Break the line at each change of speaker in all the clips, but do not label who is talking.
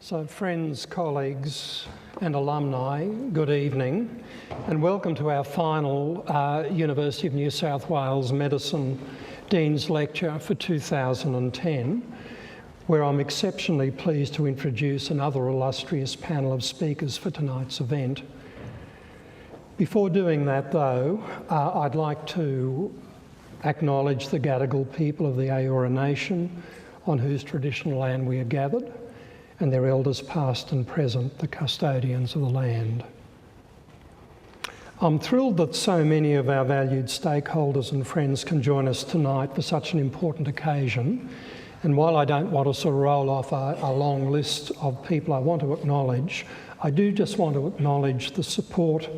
So friends, colleagues and alumni, good evening and welcome to our final University of New South Wales Medicine Dean's Lecture for 2010, where I'm exceptionally pleased to introduce another illustrious panel of speakers for tonight's event. Before doing that though, I'd like to acknowledge the Gadigal people of the Eora Nation on whose traditional land we are gathered, and their elders past and present, the custodians of the land. I'm thrilled that so many of our valued stakeholders and friends can join us tonight for such an important occasion. And while I don't want to sort of roll off a long list of people I want to acknowledge, I do just want to acknowledge the support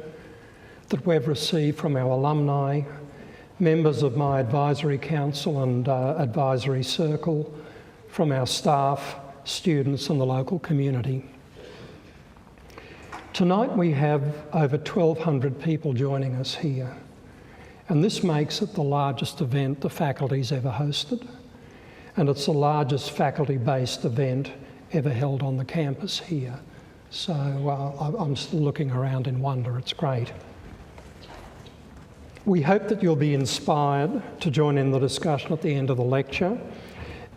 that we've received from our alumni, members of my advisory council and advisory circle, from our staff, students and the local community. Tonight we have over 1,200 people joining us here, and this makes it the largest event the faculty's ever hosted, and it's the largest faculty-based event ever held on the campus here. So I'm still looking around in wonder, it's great. We hope that you'll be inspired to join in the discussion at the end of the lecture,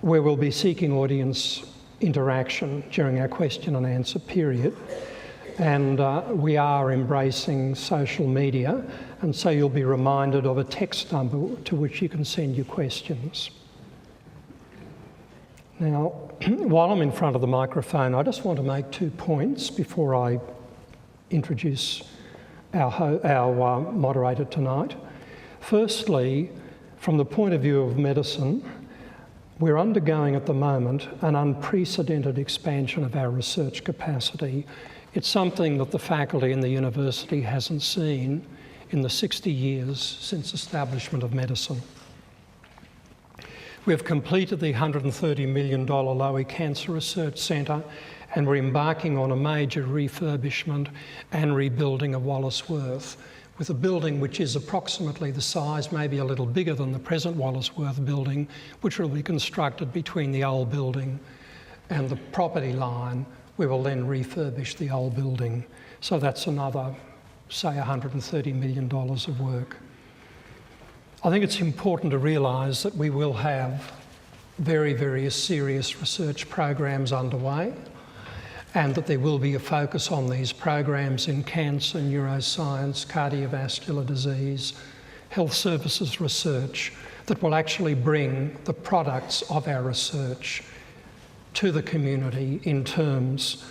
where we'll be seeking audience interaction during our question and answer period. And we are embracing social media, and so you'll be reminded of a text number to which you can send your questions. Now, while I'm in front of the microphone, I just want to make 2 points before I introduce our moderator tonight. Firstly, from the point of view of medicine, we're undergoing at the moment an unprecedented expansion of our research capacity. It's something that the faculty and the university hasn't seen in the 60 years since establishment of medicine. We've completed the $130 million Lowy Cancer Research Centre, and we're embarking on a major refurbishment and rebuilding of Wallaceworth, with a building which is approximately the size, maybe a little bigger than the present Wallaceworth building, which will be constructed between the old building and the property line. We will then refurbish the old building. So that's another, say, $130 million of work. I think it's important to realise that we will have very serious research programs underway, and that there will be a focus on these programs in cancer, neuroscience, cardiovascular disease, health services research that will actually bring the products of our research to the community in terms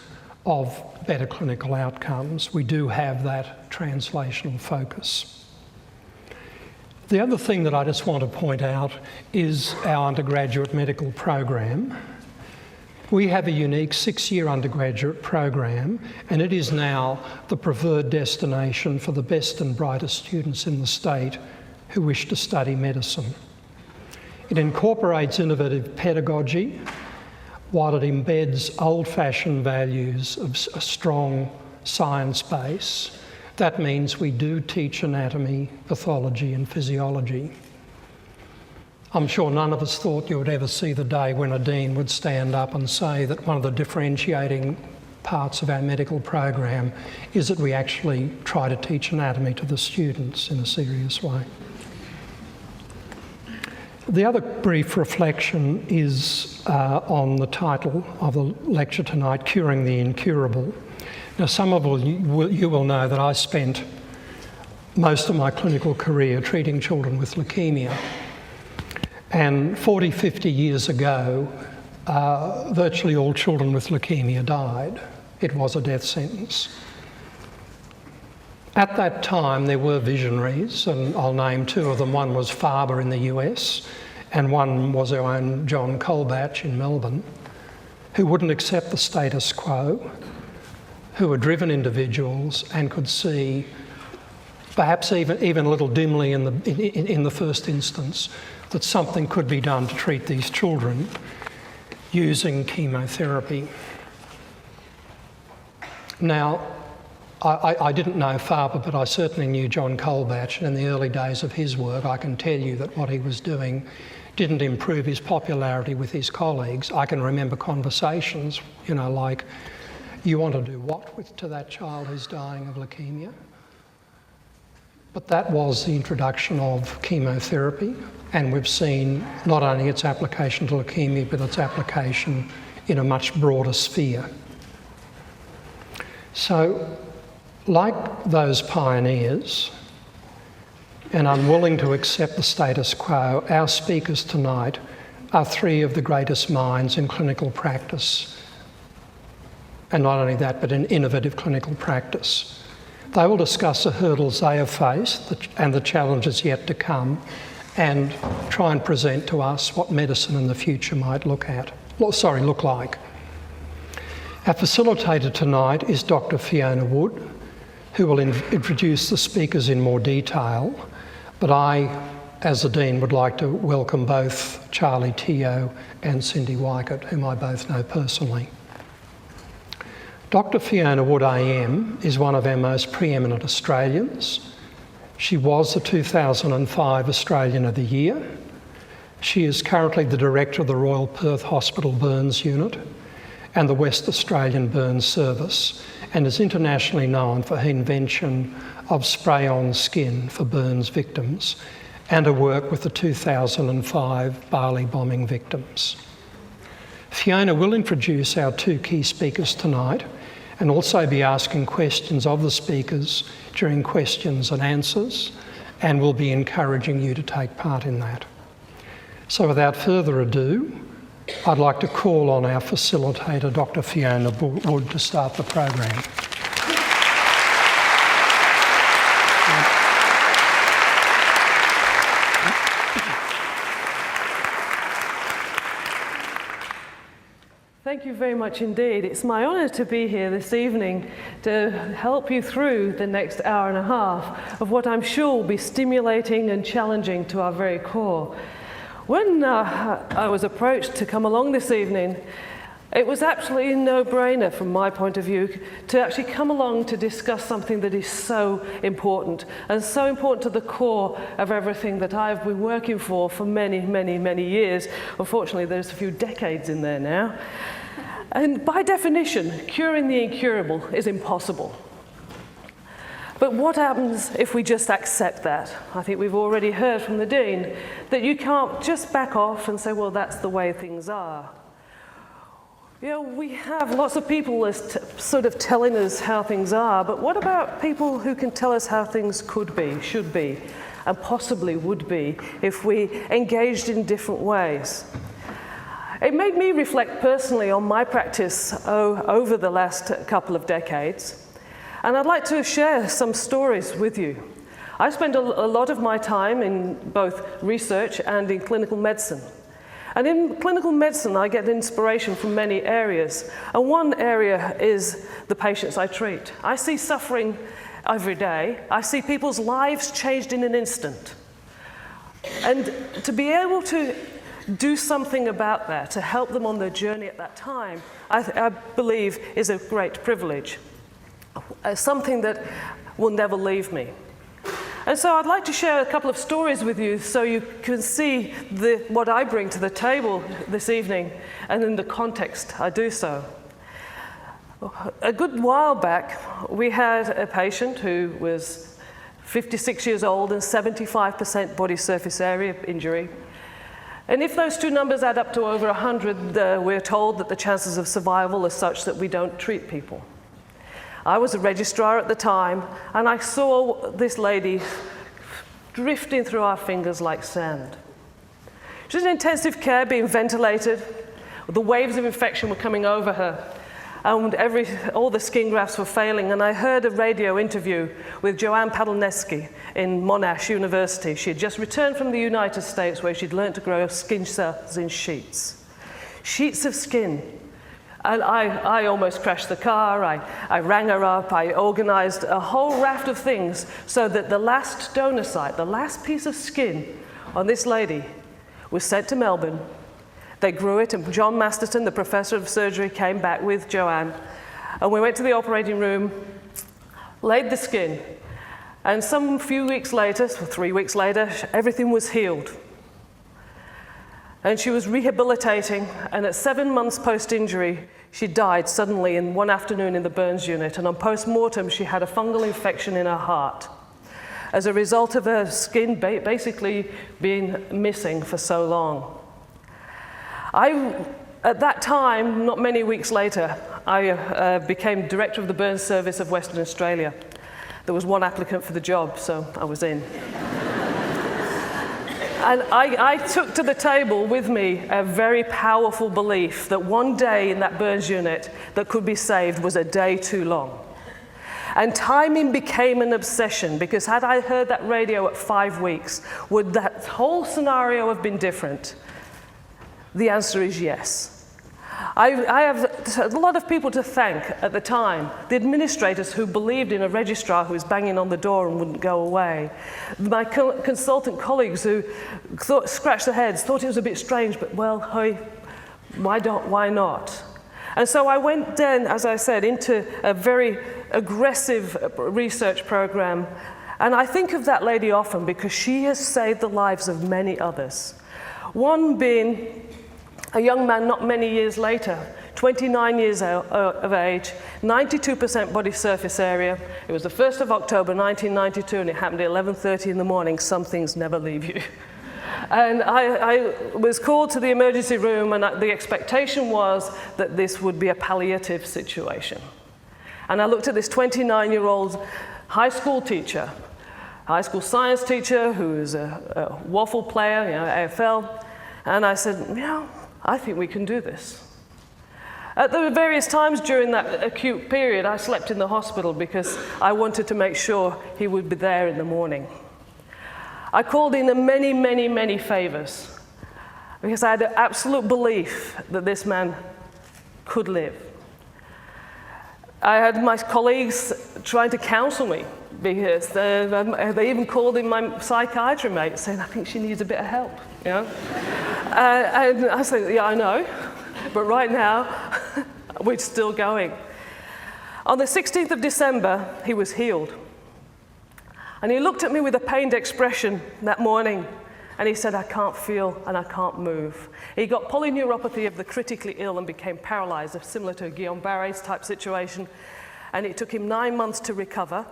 of better clinical outcomes. We do have that translational focus. The other thing that I just want to point out is our undergraduate medical program. We have a unique 6-year undergraduate program, and it is now the preferred destination for the best and brightest students in the state who wish to study medicine. It incorporates innovative pedagogy, while it embeds old-fashioned values of a strong science base. That means we do teach anatomy, pathology and physiology. I'm sure none of us thought you would ever see the day when a dean would stand up and say that one of the differentiating parts of our medical program is that we actually try to teach anatomy to the students in a serious way. The other brief reflection is on the title of the lecture tonight, Curing the Incurable. Now, some of you will know that I spent most of my clinical career treating children with leukemia. And 40, 50 years ago, virtually all children with leukemia died. It was a death sentence. At that time, there were visionaries, and I'll name 2 of them. One was Faber in the US, and one was our own John Colbatch in Melbourne, who wouldn't accept the status quo, who were driven individuals and could see, perhaps even a little dimly in the first instance, that something could be done to treat these children using chemotherapy. Now, I didn't know Faber, but I certainly knew John Colbatch, and in the early days of his work, I can tell you that what he was doing didn't improve his popularity with his colleagues. I can remember conversations, you know, like, you want to do what to that child who's dying of leukemia? But that was the introduction of chemotherapy, and we've seen not only its application to leukemia, but its application in a much broader sphere. So, like those pioneers, and unwilling to accept the status quo, our speakers tonight are three of the greatest minds in clinical practice. And not only that, but in innovative clinical practice. They will discuss the hurdles they have faced and the challenges yet to come, and try and present to us what medicine in the future might look like. Our facilitator tonight is Dr. Fiona Wurt, who will introduce the speakers in more detail, but I, as the Dean, would like to welcome both Charlie Teo and Cyndi Weickert, whom I both know personally. Dr. Fiona Wurt AM is one of our most preeminent Australians. She was the 2005 Australian of the Year. She is currently the Director of the Royal Perth Hospital Burns Unit and the West Australian Burns Service, and is internationally known for her invention of spray-on skin for burns victims and her work with the 2005 Bali bombing victims. Fiona will introduce our two key speakers tonight and also be asking questions of the speakers during questions and answers, and will be encouraging you to take part in that. So without further ado, I'd like to call on our facilitator, Dr. Fiona Wurt, to start the program.
Thank you very much indeed. It's my honour to be here this evening to help you through the next hour and a half of what I'm sure will be stimulating and challenging to our very core. When I was approached to come along this evening, it was absolutely a no-brainer from my point of view to actually come along to discuss something that is so important, and so important to the core of everything that I've been working for many, many, many years. Unfortunately, there's a few decades in there now. And by definition, curing the incurable is impossible. But what happens if we just accept that? I think we've already heard from the Dean that you can't just back off and say, well, that's the way things are. You know, we have lots of people sort of telling us how things are, but what about people who can tell us how things could be, should be, and possibly would be if we engaged in different ways? It made me reflect personally on my practice over the last couple of decades. And I'd like to share some stories with you. I spend a lot of my time in both research and in clinical medicine. And in clinical medicine, I get inspiration from many areas. And one area is the patients I treat. I see suffering every day. I see people's lives changed in an instant. And to be able to do something about that, to help them on their journey at that time, I believe is a great privilege. Something that will never leave me. And so I'd like to share a couple of stories with you so you can see what I bring to the table this evening, and in the context I do so. A good while back, we had a patient who was 56 years old and 75% body surface area injury. And if those two numbers add up to over 100, we're told that the chances of survival are such that we don't treat people. I was a registrar at the time, and I saw this lady drifting through our fingers like sand. She was in intensive care, being ventilated. The waves of infection were coming over her, and all the skin grafts were failing. And I heard a radio interview with Joanne Padelneski in Monash University. She had just returned from the United States, where she'd learned to grow skin cells in sheets. Sheets of skin. And I almost crashed the car. I rang her up. I organized a whole raft of things so that the last donor site, the last piece of skin on this lady, was sent to Melbourne. They grew it, and John Masterton, the professor of surgery, came back with Joanne. And we went to the operating room. laid the skin, and some few weeks later, 3 weeks later, everything was healed. And she was rehabilitating, and at 7 months post-injury, she died suddenly in one afternoon in the burns unit, and on post-mortem, she had a fungal infection in her heart as a result of her skin basically being missing for so long. At that time, not many weeks later, I became director of the burns service of Western Australia. There was one applicant for the job, so I was in. And I took to the table with me a very powerful belief that one day in that burns unit that could be saved was a day too long. And timing became an obsession, because had I heard that radio at 5 weeks, would that whole scenario have been different? The answer is yes. I have a lot of people to thank at the time. The administrators who believed in a registrar who was banging on the door and wouldn't go away. My consultant colleagues who scratched their heads, thought it was a bit strange, but well, hey, why not? And so I went then, as I said, into a very aggressive research program. And I think of that lady often because she has saved the lives of many others. One being a young man not many years later, 29 years of age, 92% body surface area. It was the 1st of October 1992, and it happened at 11:30 in the morning. Some things never leave you. And I was called to the emergency room, and the expectation was that this would be a palliative situation. And I looked at this 29-year-old high school teacher, high school science teacher who was a waffle player, AFL, and I said, I think we can do this. At the various times during that acute period, I slept in the hospital because I wanted to make sure he would be there in the morning. I called in many, many, many favors because I had an absolute belief that this man could live. I had my colleagues trying to counsel me because they even called in my psychiatry mate saying, I think she needs a bit of help. And I said, yeah, I know, but right now, we're still going. On the 16th of December, he was healed. And he looked at me with a pained expression that morning, and he said, I can't feel and I can't move. He got polyneuropathy of the critically ill and became paralyzed, similar to a Guillain-Barré's type situation, and it took him 9 months to recover.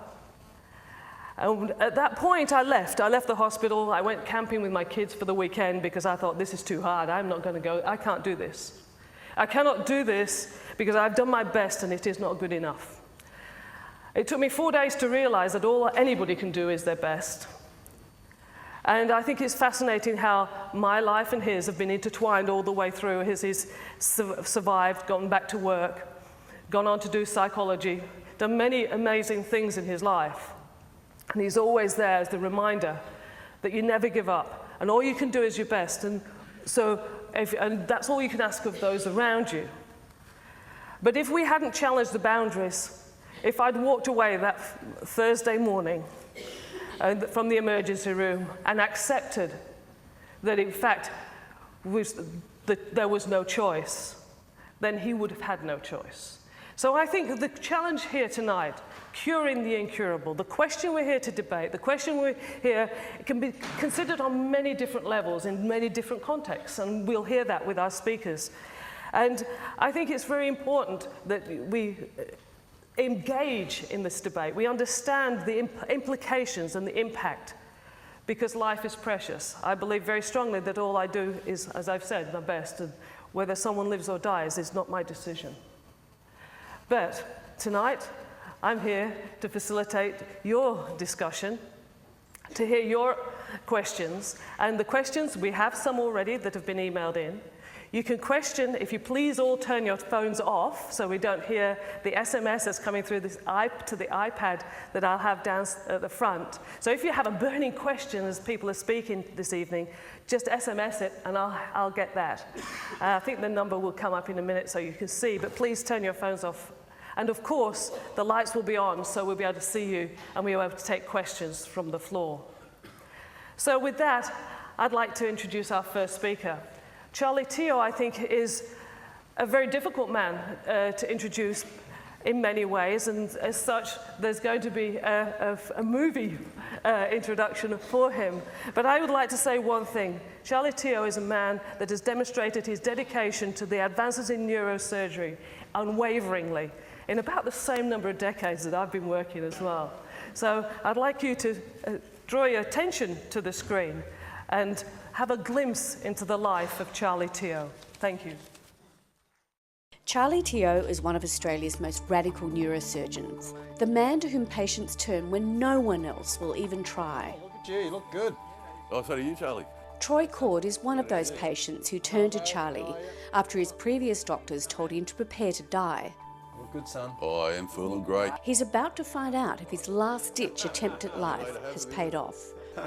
And at that point, I left the hospital. I went camping with my kids for the weekend because I thought, this is too hard. I'm not going to go. I can't do this. I cannot do this because I've done my best and it is not good enough. It took me 4 days to realize that all anybody can do is their best. And I think it's fascinating how my life and his have been intertwined all the way through. He's survived, gone back to work, gone on to do psychology, done many amazing things in his life. And he's always there as the reminder that you never give up, and all you can do is your best. And so, and that's all you can ask of those around you. But if we hadn't challenged the boundaries, if I'd walked away that Thursday morning from the emergency room and accepted that in fact there was no choice, then he would have had no choice. So I think the challenge here tonight, curing the incurable, the question we're here to debate, the question we're here, it can be considered on many different levels in many different contexts, and we'll hear that with our speakers. And I think it's very important that we engage in this debate. We understand the implications and the impact, because life is precious. I believe very strongly that all I do is, as I've said, my best, and whether someone lives or dies is not my decision. But tonight, I'm here to facilitate your discussion, to hear your questions, and the questions, we have some already that have been emailed in. You can question, if you please all turn your phones off so we don't hear the SMS that's coming through this to the iPad that I'll have down at the front. So if you have a burning question as people are speaking this evening, just SMS it and I'll get that. I think the number will come up in a minute so you can see, but please turn your phones off. And of course, the lights will be on so we'll be able to see you and we'll be able to take questions from the floor. So with that, I'd like to introduce our first speaker. Charlie Teo, I think, is a very difficult man to introduce in many ways, and as such there's going to be a movie introduction for him. But I would like to say one thing. Charlie Teo is a man that has demonstrated his dedication to the advances in neurosurgery unwaveringly in about the same number of decades that I've been working as well. So I'd like you to draw your attention to the screen and have a glimpse into the life of Charlie Teo. Thank you.
Charlie Teo is one of Australia's most radical neurosurgeons, the man to whom patients turn when no one else will even try.
Look at you, you look good.
Oh, so do you, Charlie?
Troy Cord is one of those patients who turned to Charlie after his previous doctors told him to prepare to die.
Look good, son.
Oh, I am feeling great.
He's about to find out if his last-ditch attempt at life has paid off.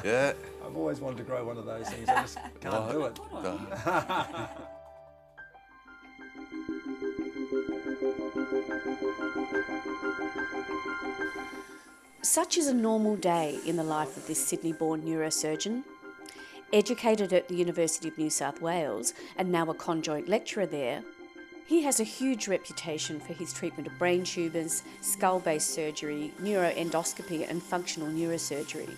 Yeah.
I've always wanted to grow one of those things, I just can't do it.
Such is a normal day in the life of this Sydney-born neurosurgeon. Educated at the University of New South Wales and now a conjoint lecturer there, he has a huge reputation for his treatment of brain tumours, skull-based surgery, neuroendoscopy and functional neurosurgery.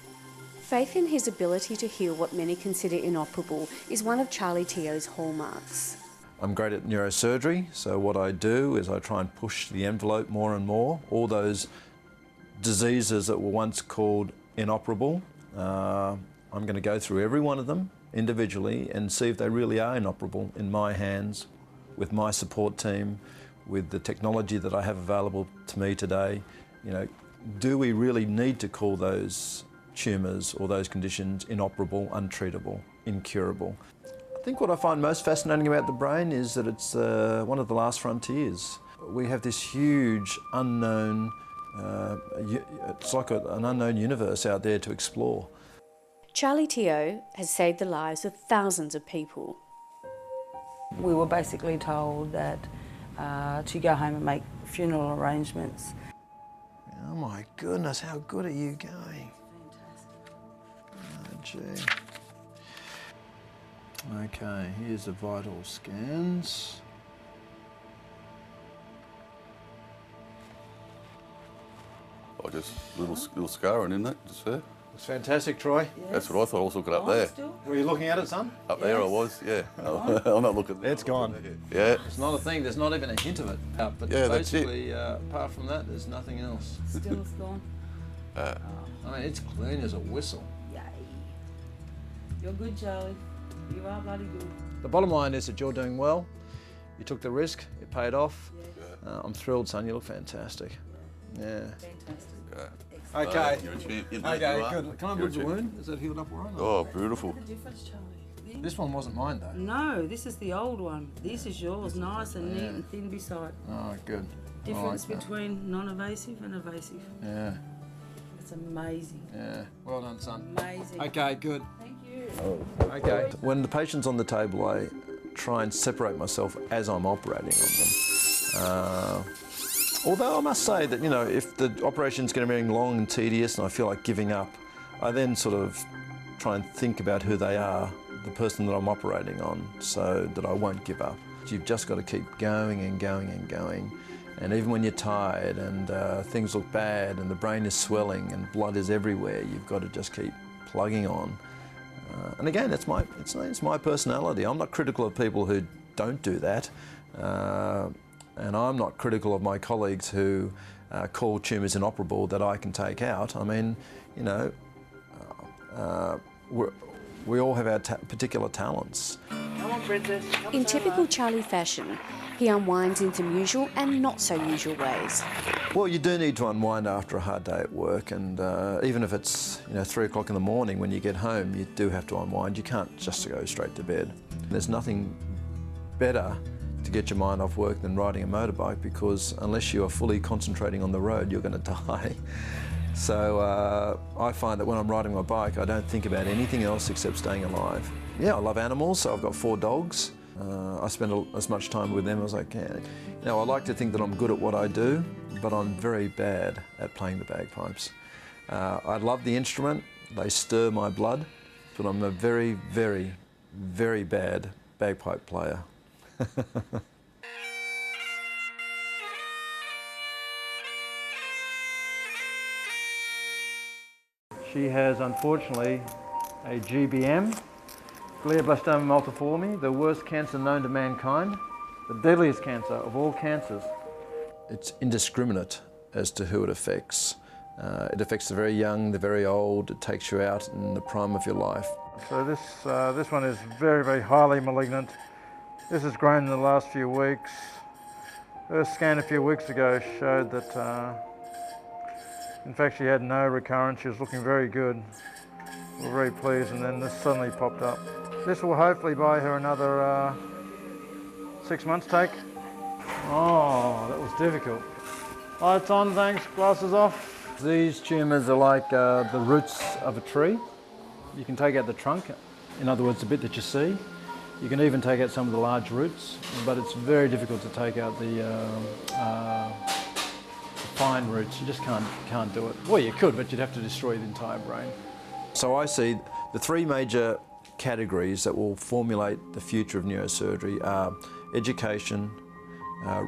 Faith in his ability to heal what many consider inoperable is one of Charlie Teo's hallmarks.
I'm great at neurosurgery, so what I do is I try and push the envelope more and more. All those diseases that were once called inoperable, I'm going to go through every one of them individually and see if they really are inoperable in my hands, with my support team, with the technology that I have available to me today. You know, do we really need to call those tumours or those conditions inoperable, untreatable, incurable? I think what I find most fascinating about the brain is that it's one of the last frontiers. We have this huge unknown, it's like an unknown universe out there to explore.
Charlie Teo has saved the lives of thousands of people.
We were basically told that to go home and make funeral arrangements.
Oh my goodness, how good are you going?
Fantastic.
Oh gee. Okay, here's the vital scans.
Oh, just little scarring, isn't it? Just there.
It's fantastic, Troy.
Yes.
That's what I thought. I was looking up there.
Still?
Were you looking at it, son?
Up there I was, yeah. I'm not looking there.
It's gone.
Yeah.
It's not a thing, there's not even a hint of it. But
Yeah, that's it.
basically, apart from that, there's nothing else.
Still it's gone.
I mean, it's clean as a whistle.
Yay. You're good, Charlie. You are bloody good.
The bottom line is that you're doing well. You took the risk, it paid off.
Yeah.
I'm thrilled, son, you look fantastic. Yeah.
Fantastic.
Okay.
You're a champion.
Okay,
you are.
good. Can I
You're a
move the
champion.
wound? Is that healed up all right?
Oh, beautiful.
What's the difference, Charlie?
This one wasn't mine, though.
No, this is the old one. This is yours, nice and neat and thin beside.
Oh, good.
Difference
I like that.
between non-evasive and evasive.
Yeah,
It's amazing.
yeah. Well done, son.
Amazing.
Okay, good.
Thank you.
Okay. When the patient's on the table, I try and separate myself as I'm operating on them. Although I must say that, you know, if the operation's going to be long and tedious and I feel like giving up, I then sort of try and think about who they are, the person that I'm operating on, so that I won't give up. You've just got to keep going and going and going. And even when you're tired and things look bad and the brain is swelling and blood is everywhere, you've got to just keep plugging on. And again, it's my personality. I'm not critical of people who don't do that. And I'm not critical of my colleagues who call tumours inoperable that I can take out. I mean, you know, we all have our particular talents.
Come on, princess.
In typical Charlie fashion, he unwinds in some usual and not so usual ways.
Well, you do need to unwind after a hard day at work, and even if it's 3 o'clock in the morning when you get home, you do have to unwind. You can't just go straight to bed. There's nothing better to get your mind off work than riding a motorbike, because unless you are fully concentrating on the road, you're going to die. So I find that when I'm riding my bike, I don't think about anything else except staying alive. Yeah, I love animals, so I've got 4 dogs. I spend as much time with them as I can. I like to think that I'm good at what I do, but I'm very bad at playing the bagpipes. I love the instrument, they stir my blood, but I'm a very, very, very bad bagpipe player.
She has, unfortunately, a GBM, glioblastoma multiforme, the worst cancer known to mankind, the deadliest cancer of all cancers.
It's indiscriminate as to who it affects. It affects the very young, the very old. It takes you out in the prime of your life.
So this one is very, very highly malignant. This has grown in the last few weeks. Her scan a few weeks ago showed that, in fact, she had no recurrence. She was looking very good. We were very pleased, and then this suddenly popped up. This will hopefully buy her another 6 months take. Oh, that was difficult. Lights on, thanks, glasses off. These tumours are like the roots of a tree. You can take out the trunk, in other words, the bit that you see. You can even take out some of the large roots, but it's very difficult to take out the fine roots. You just can't do it. Well, you could, but you'd have to destroy the entire brain.
So I see the three major categories that will formulate the future of neurosurgery are education,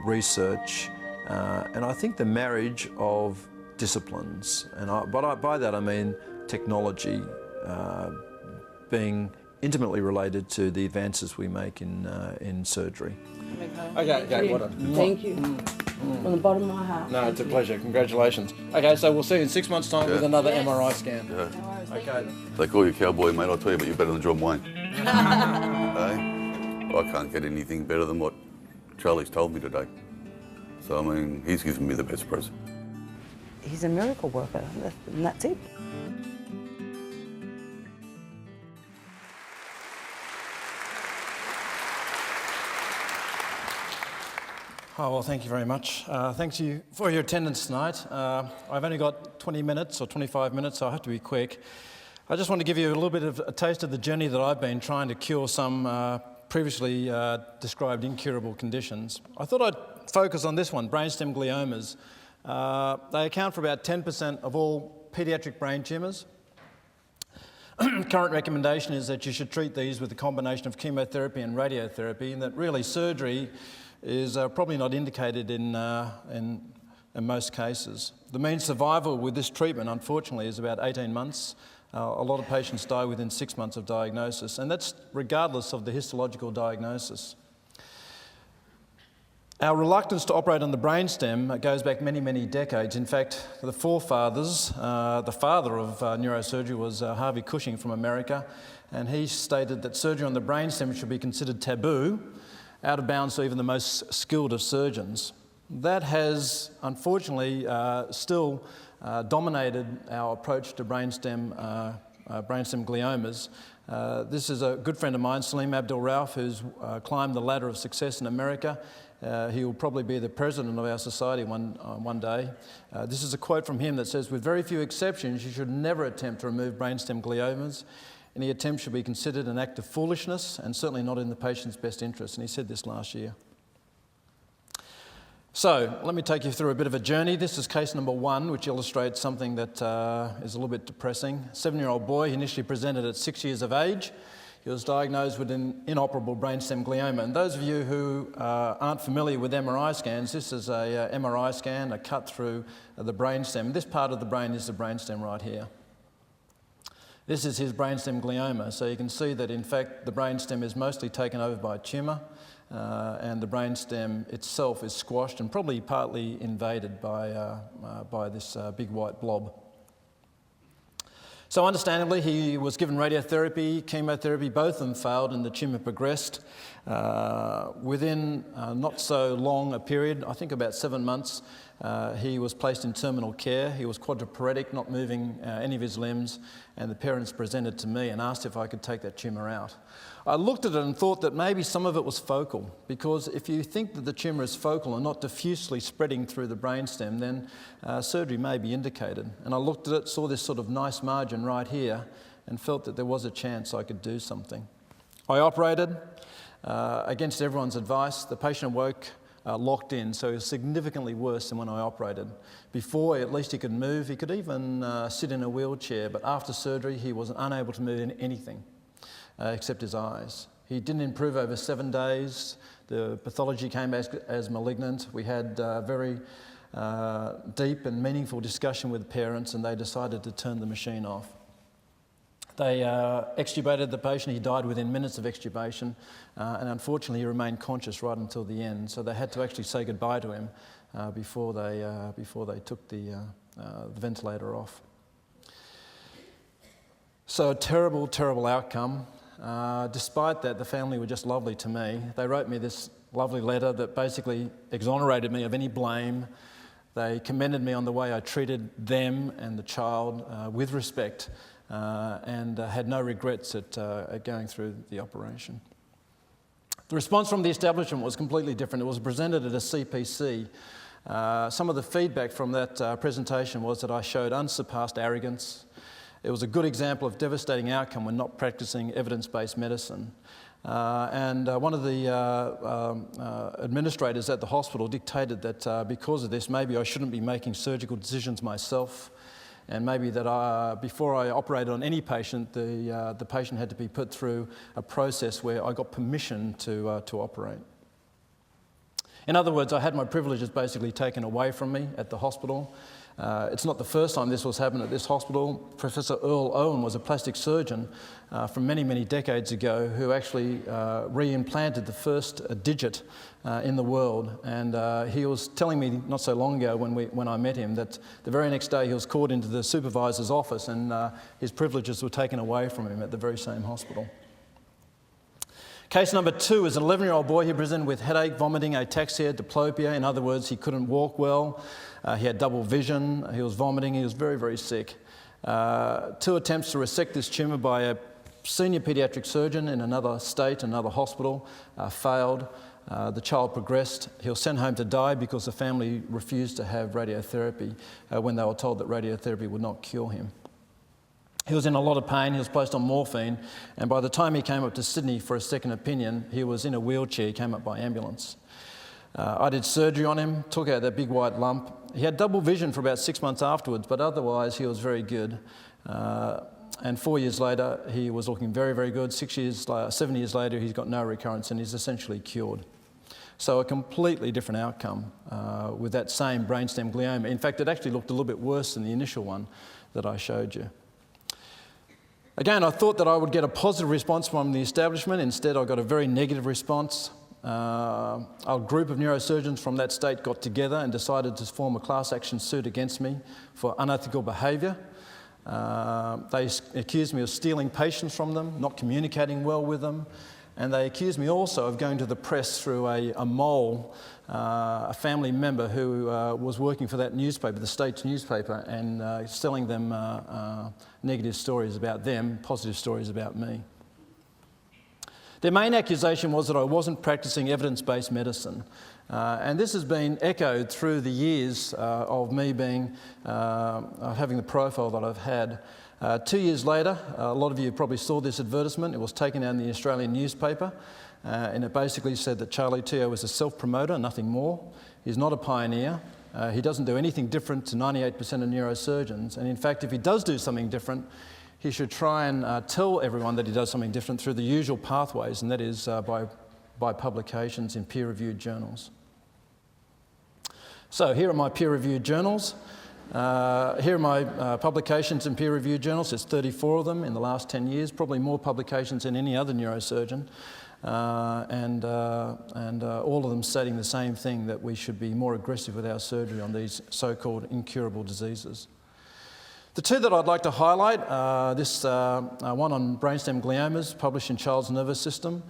research, and I think the marriage of disciplines. And by that I mean technology being intimately related to the advances we make in surgery.
Okay,
well done.
Thank you. From the bottom of my heart.
No, it's a pleasure. Congratulations. Okay, so we'll see you in 6 months' time with another MRI scan.
Yeah.
Okay.
They call you cowboy, mate, I'll tell you, but you're better than John Wayne. Hey? I can't get anything better than what Charlie's told me today. So, I mean, he's given me the best present.
He's a miracle worker, and that's it.
Oh, well, thank you very much. Thanks you for your attendance tonight. I've only got 20 minutes or 25 minutes, so I have to be quick. I just want to give you a little bit of a taste of the journey that I've been trying to cure some previously described incurable conditions. I thought I'd focus on this one, brainstem gliomas. They account for about 10% of all paediatric brain tumours. Current recommendation is that you should treat these with a combination of chemotherapy and radiotherapy, and that really surgery is probably not indicated in most cases. The mean survival with this treatment, unfortunately, is about 18 months. A lot of patients die within 6 months of diagnosis, and that's regardless of the histological diagnosis. Our reluctance to operate on the brainstem goes back many, many decades. In fact, the forefathers, the father of neurosurgery was Harvey Cushing from America, and he stated that surgery on the brainstem should be considered taboo, out of bounds to even the most skilled of surgeons. That has, unfortunately, still dominated our approach to brainstem gliomas. This is a good friend of mine, Salim Abdul-Rauf, who's climbed the ladder of success in America. He will probably be the president of our society one day. This is a quote from him that says, "With very few exceptions, you should never attempt to remove brainstem gliomas. Any attempt should be considered an act of foolishness and certainly not in the patient's best interest." And he said this last year. So let me take you through a bit of a journey. This is case number 1, which illustrates something that is a little bit depressing. 7-year-old boy, he initially presented at 6 years of age. He was diagnosed with an inoperable brainstem glioma. And those of you who aren't familiar with MRI scans, this is a MRI scan, a cut through the brainstem. This part of the brain is the brainstem right here. This is his brainstem glioma, so you can see that in fact the brainstem is mostly taken over by a tumour, and the brainstem itself is squashed and probably partly invaded by this big white blob. So understandably, he was given radiotherapy, chemotherapy, both of them failed and the tumour progressed. Within not so long a period, I think about 7 months, he was placed in terminal care. He was quadriplegic, not moving any of his limbs, and the parents presented to me and asked if I could take that tumour out. I looked at it and thought that maybe some of it was focal, because if you think that the tumour is focal and not diffusely spreading through the brainstem, then surgery may be indicated. And I looked at it, saw this sort of nice margin right here, and felt that there was a chance I could do something. I operated. Against everyone's advice, the patient awoke locked in, so it was significantly worse than when I operated. Before, at least he could move. He could even sit in a wheelchair, but after surgery, he was unable to move in anything except his eyes. He didn't improve over 7 days. The pathology came as malignant. We had very deep and meaningful discussion with parents, and they decided to turn the machine off. They extubated the patient. He died within minutes of extubation, and unfortunately he remained conscious right until the end. So they had to actually say goodbye to him before they took the ventilator off. So a terrible, terrible outcome. Despite that, the family were just lovely to me. They wrote me this lovely letter that basically exonerated me of any blame. They commended me on the way I treated them and the child with respect, and had no regrets at going through the operation. The response from the establishment was completely different. It was presented at a CPC. Some of the feedback from that presentation was that I showed unsurpassed arrogance. It was a good example of devastating outcome when not practicing evidence-based medicine. And one of the administrators at the hospital dictated that because of this, maybe I shouldn't be making surgical decisions myself, and maybe that before I operated on any patient, the patient had to be put through a process where I got permission to operate. In other words, I had my privileges basically taken away from me at the hospital. It's not the first time this was happening at this hospital. Professor Earl Owen was a plastic surgeon from many, many decades ago who actually reimplanted the first digit in the world. And he was telling me not so long ago when I met him that the very next day he was called into the supervisor's office and his privileges were taken away from him at the very same hospital. Case number 2 is an 11-year-old boy who presented with headache, vomiting, ataxia, diplopia. In other words, he couldn't walk well. He had double vision. He was vomiting. He was very, very sick. 2 attempts to resect this tumour by a senior paediatric surgeon in another state, another hospital, failed. The child progressed. He was sent home to die because the family refused to have radiotherapy when they were told that radiotherapy would not cure him. He was in a lot of pain, he was placed on morphine, and by the time he came up to Sydney for a second opinion, he was in a wheelchair. He came up by ambulance. I did surgery on him, took out that big white lump. He had double vision for about 6 months afterwards, but otherwise he was very good. And 4 years later, he was looking very, very good. 7 years later, he's got no recurrence and he's essentially cured. So a completely different outcome with that same brainstem glioma. In fact, it actually looked a little bit worse than the initial one that I showed you. Again, I thought that I would get a positive response from the establishment. Instead, I got a very negative response. A group of neurosurgeons from that state got together and decided to form a class action suit against me for unethical behaviour. They accused me of stealing patients from them, not communicating well with them, and they accused me also of going to the press through a mole, a family member who was working for that newspaper, the state's newspaper, and selling them negative stories about them, positive stories about me. Their main accusation was that I wasn't practicing evidence-based medicine. And this has been echoed through the years of me having the profile that I've had. 2 years later, a lot of you probably saw this advertisement. It was taken out in the Australian newspaper, and it basically said that Charlie Teo is a self-promoter, nothing more. He's not a pioneer. He doesn't do anything different to 98% of neurosurgeons. And in fact, if he does do something different, he should try and tell everyone that he does something different through the usual pathways, and that is by publications in peer-reviewed journals. So here are my peer-reviewed journals. Here are my publications in peer-reviewed journals. There's 34 of them in the last 10 years, probably more publications than any other neurosurgeon, and all of them stating the same thing, that we should be more aggressive with our surgery on these so-called incurable diseases. The 2 that I'd like to highlight, this one on brainstem gliomas, published in Child's Nervous System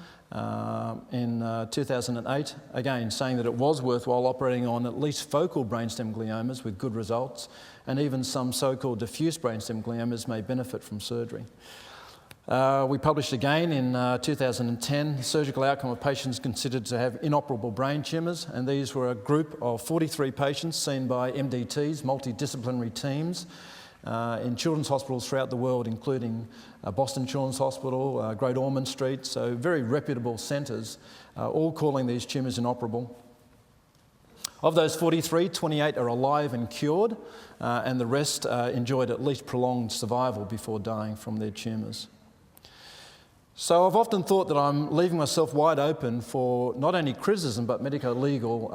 in 2008, again saying that it was worthwhile operating on at least focal brainstem gliomas with good results, and even some so-called diffuse brainstem gliomas may benefit from surgery. We published again in 2010, surgical outcome of patients considered to have inoperable brain tumours, and these were a group of 43 patients seen by MDTs, multidisciplinary teams, in children's hospitals throughout the world, including Boston Children's Hospital, Great Ormond Street, so very reputable centres, all calling these tumours inoperable. Of those 43, 28 are alive and cured, and the rest enjoyed at least prolonged survival before dying from their tumours. So I've often thought that I'm leaving myself wide open for not only criticism but medico-legal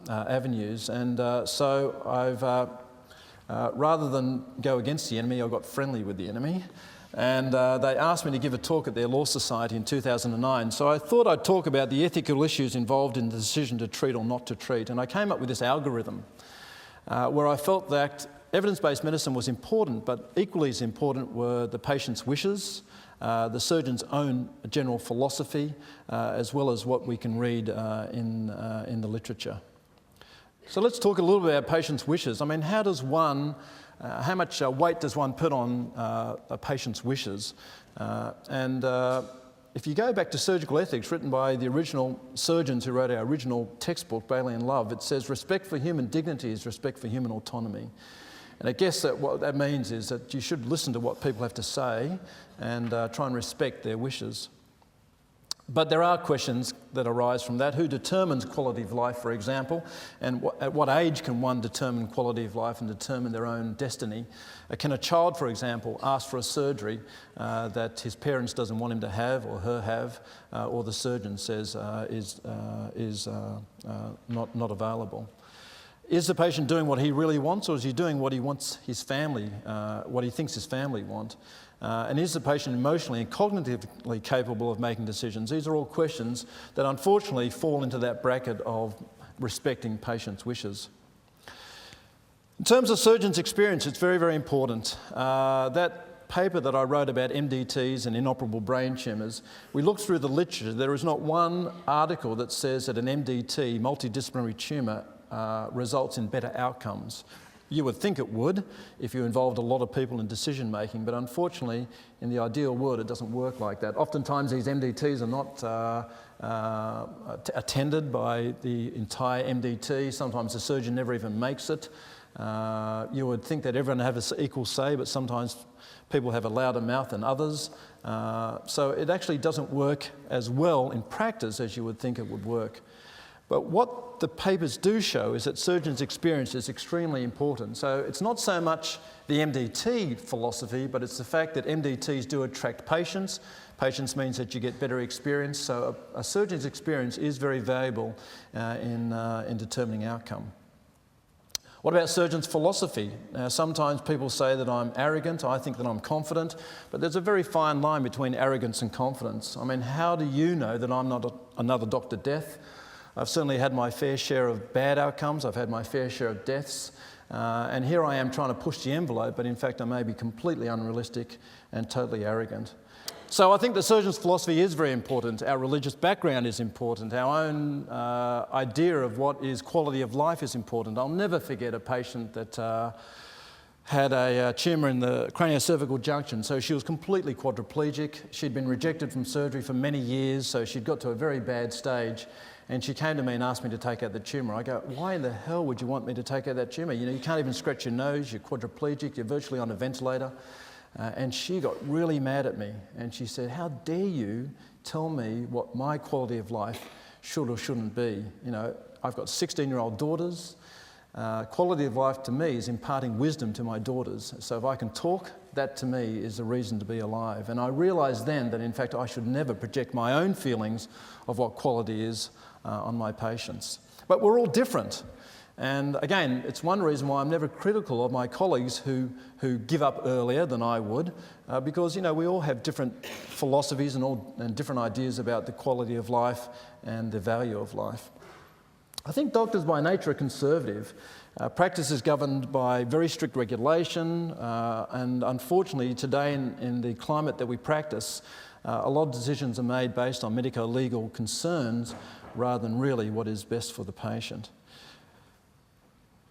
avenues, and so I've rather than go against the enemy, I got friendly with the enemy. And they asked me to give a talk at their Law Society in 2009. So I thought I'd talk about the ethical issues involved in the decision to treat or not to treat. And I came up with this algorithm where I felt that evidence-based medicine was important, but equally as important were the patient's wishes, the surgeon's own general philosophy, as well as what we can read in the literature. So let's talk a little bit about patient's wishes. I mean, how much weight does one put on a patient's wishes? If you go back to Surgical Ethics, written by the original surgeons who wrote our original textbook, Bailey and Love, it says respect for human dignity is respect for human autonomy. And I guess that what that means is that you should listen to what people have to say and try and respect their wishes. But there are questions that arise from that. Who determines quality of life, for example? And at what age can one determine quality of life and determine their own destiny? Can a child, for example, ask for a surgery that his parents doesn't want him to have or her have, or the surgeon says is not available? Is the patient doing what he really wants, or is he doing what he wants his family, what he thinks his family want? And is the patient emotionally and cognitively capable of making decisions? These are all questions that unfortunately fall into that bracket of respecting patients' wishes. In terms of surgeons' experience, it's very, very important. That paper that I wrote about MDTs and inoperable brain tumours, we looked through the literature. There is not one article that says that an MDT, multidisciplinary tumour, results in better outcomes. You would think it would if you involved a lot of people in decision making, but unfortunately in the ideal world it doesn't work like that. Oftentimes these MDTs are not attended by the entire MDT. Sometimes the surgeon never even makes it. You would think that everyone has an equal say, but sometimes people have a louder mouth than others. So it actually doesn't work as well in practice as you would think it would work. But what the papers do show is that surgeons' experience is extremely important. So it's not so much the MDT philosophy, but it's the fact that MDTs do attract patients. Patients means that you get better experience. So a surgeon's experience is very valuable in determining outcome. What about surgeons' philosophy? Now, sometimes people say that I'm arrogant, I think that I'm confident, but there's a very fine line between arrogance and confidence. I mean, how do you know that I'm not another Dr. Death? I've certainly had my fair share of bad outcomes, I've had my fair share of deaths, and here I am trying to push the envelope, but in fact I may be completely unrealistic and totally arrogant. So I think the surgeon's philosophy is very important. Our religious background is important. Our own idea of what is quality of life is important. I'll never forget a patient that had a tumour in the craniocervical junction, so she was completely quadriplegic. She'd been rejected from surgery for many years, so she'd got to a very bad stage. And she came to me and asked me to take out the tumour. I go, why in the hell would you want me to take out that tumour? You know, you can't even scratch your nose, you're quadriplegic, you're virtually on a ventilator. And she got really mad at me. And she said, how dare you tell me what my quality of life should or shouldn't be? You know, I've got 16-year-old daughters. Quality of life to me is imparting wisdom to my daughters. So if I can talk, that to me is a reason to be alive. And I realised then that in fact I should never project my own feelings of what quality is on my patients. But we're all different. And again, it's one reason why I'm never critical of my colleagues who give up earlier than I would, because, you know, we all have different philosophies and different ideas about the quality of life and the value of life. I think doctors by nature are conservative. Practice is governed by very strict regulation, and unfortunately today in the climate that we practice, a lot of decisions are made based on medico-legal concerns rather than really what is best for the patient.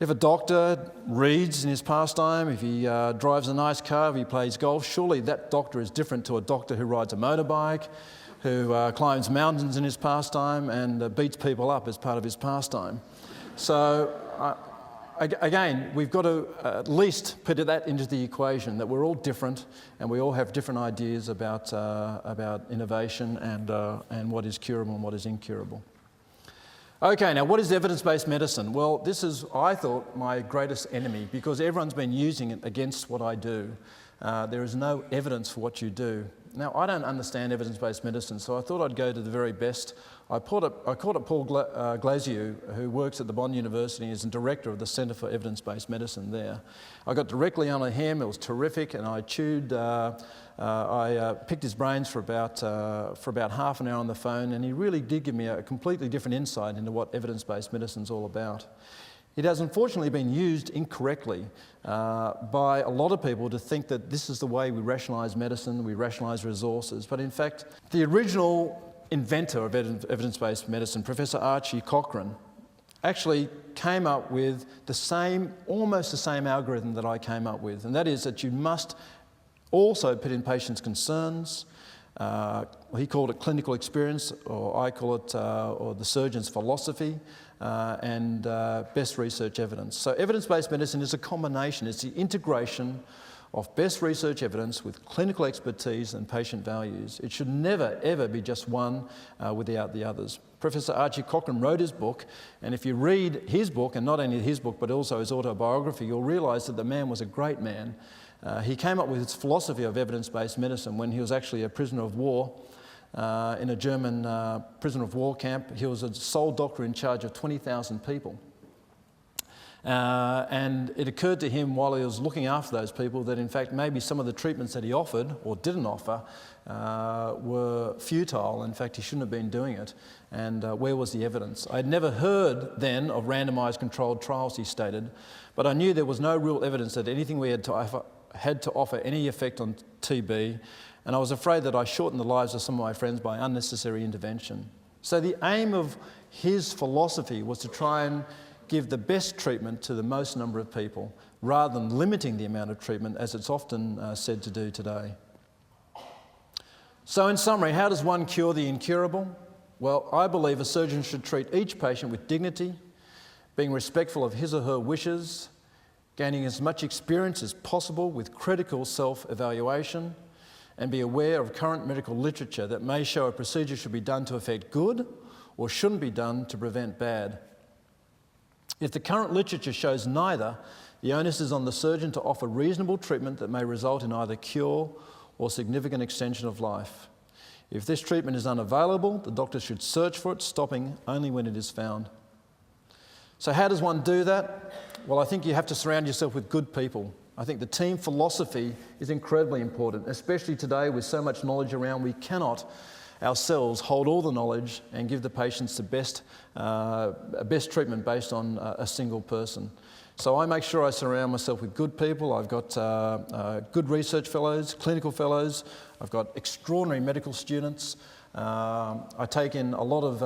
If a doctor reads in his pastime, if he drives a nice car, if he plays golf, surely that doctor is different to a doctor who rides a motorbike, who climbs mountains in his pastime and beats people up as part of his pastime. So again, we've got to at least put that into the equation, that we're all different and we all have different ideas about innovation and what is curable and what is incurable. Okay, now what is evidence-based medicine? Well, this is, I thought, my greatest enemy because everyone's been using it against what I do. There is no evidence for what you do. Now, I don't understand evidence-based medicine, so I thought I'd go to the very best. I called up Paul Glaziou, who works at the Bond University and is the director of the Centre for Evidence-Based Medicine there. I got directly on him, it was terrific, and I picked his brains for about half an hour on the phone, and he really did give me a completely different insight into what evidence-based medicine's all about. It has unfortunately been used incorrectly by a lot of people to think that this is the way we rationalise medicine, we rationalise resources. But in fact, the original inventor of evidence-based medicine, Professor Archie Cochrane, actually came up with almost the same algorithm that I came up with, and that is that you must also put in patients' concerns. He called it clinical experience, or I call it or the surgeon's philosophy, and best research evidence. So evidence-based medicine is a combination, it's the integration of best research evidence with clinical expertise and patient values. It should never, ever be just one without the others. Professor Archie Cochrane wrote his book, and if you read his book, and not only his book but also his autobiography, you'll realise that the man was a great man. He came up with his philosophy of evidence-based medicine when he was actually a prisoner of war in a German prisoner of war camp. He was a sole doctor in charge of 20,000 people. And it occurred to him while he was looking after those people that in fact maybe some of the treatments that he offered or didn't offer were futile. In fact, he shouldn't have been doing it. And where was the evidence? I'd never heard then of randomised controlled trials, he stated, but I knew there was no real evidence that anything we had to offer any effect on TB, and I was afraid that I shortened the lives of some of my friends by unnecessary intervention. So the aim of his philosophy was to try and give the best treatment to the most number of people, rather than limiting the amount of treatment as it's often said to do today. So in summary, how does one cure the incurable? Well, I believe a surgeon should treat each patient with dignity, being respectful of his or her wishes, gaining as much experience as possible with critical self-evaluation, and be aware of current medical literature that may show a procedure should be done to effect good or shouldn't be done to prevent bad. If the current literature shows neither, the onus is on the surgeon to offer reasonable treatment that may result in either cure or significant extension of life. If this treatment is unavailable, the doctor should search for it, stopping only when it is found. So how does one do that? Well, I think you have to surround yourself with good people. I think the team philosophy is incredibly important, especially today with so much knowledge around. We cannot ourselves hold all the knowledge and give the patients the best treatment based on a single person. So I make sure I surround myself with good people. I've got good research fellows, clinical fellows. I've got extraordinary medical students. I take in a lot of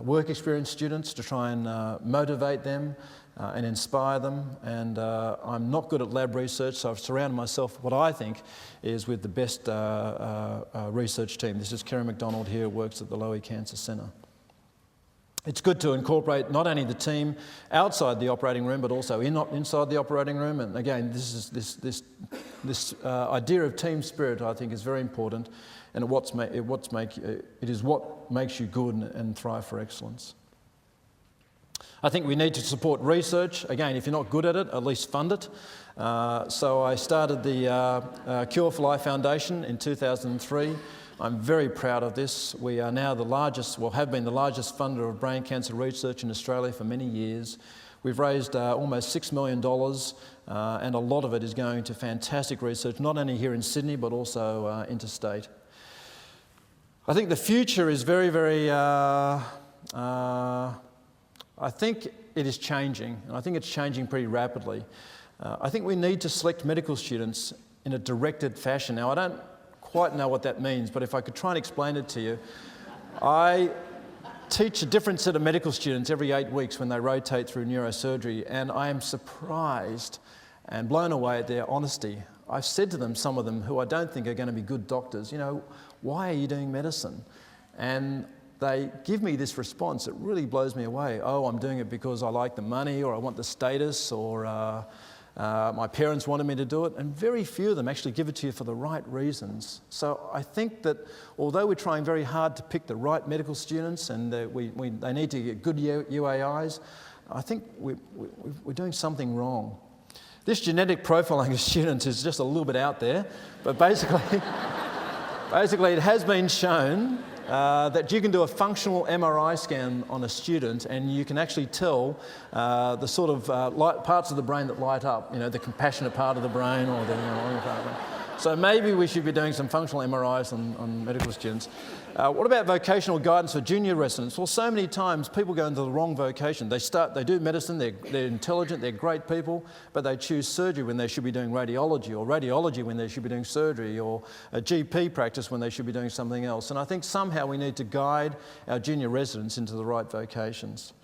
work experience students to try and motivate them and inspire them, and I'm not good at lab research, so I've surrounded myself, what I think, is with the best research team. This is Kerry McDonald here, who works at the Lowy Cancer Centre. It's good to incorporate not only the team outside the operating room, but also inside the operating room, and again, this idea of team spirit, I think, is very important, and it is what makes you good and thrive for excellence. I think we need to support research. Again, if you're not good at it, at least fund it. So I started the Cure for Life Foundation in 2003. I'm very proud of this. We are now the largest, well, have been the largest funder of brain cancer research in Australia for many years. We've raised almost $6 million, and a lot of it is going to fantastic research, not only here in Sydney, but also interstate. I think the future is very, very, I think it is changing, and I think it's changing pretty rapidly. I think we need to select medical students in a directed fashion. Now, I don't quite know what that means, but if I could try and explain it to you, I teach a different set of medical students every 8 weeks when they rotate through neurosurgery, and I am surprised and blown away at their honesty. I've said to them, some of them, who I don't think are going to be good doctors, you know, why are you doing medicine? And they give me this response that really blows me away. Oh, I'm doing it because I like the money, or I want the status, or my parents wanted me to do it. And very few of them actually give it to you for the right reasons. So I think that although we're trying very hard to pick the right medical students, and they need to get good UAIs, I think we're doing something wrong. This genetic profiling of students is just a little bit out there, but basically Basically, it has been shown that you can do a functional MRI scan on a student and you can actually tell the sort of parts of the brain that light up, the compassionate part of the brain or the part of the brain. So maybe we should be doing some functional MRIs on medical students. What about vocational guidance for junior residents? Well, so many times people go into the wrong vocation. They do medicine, they're intelligent, they're great people, but they choose surgery when they should be doing radiology, or radiology when they should be doing surgery, or a GP practice when they should be doing something else. And I think somehow we need to guide our junior residents into the right vocations.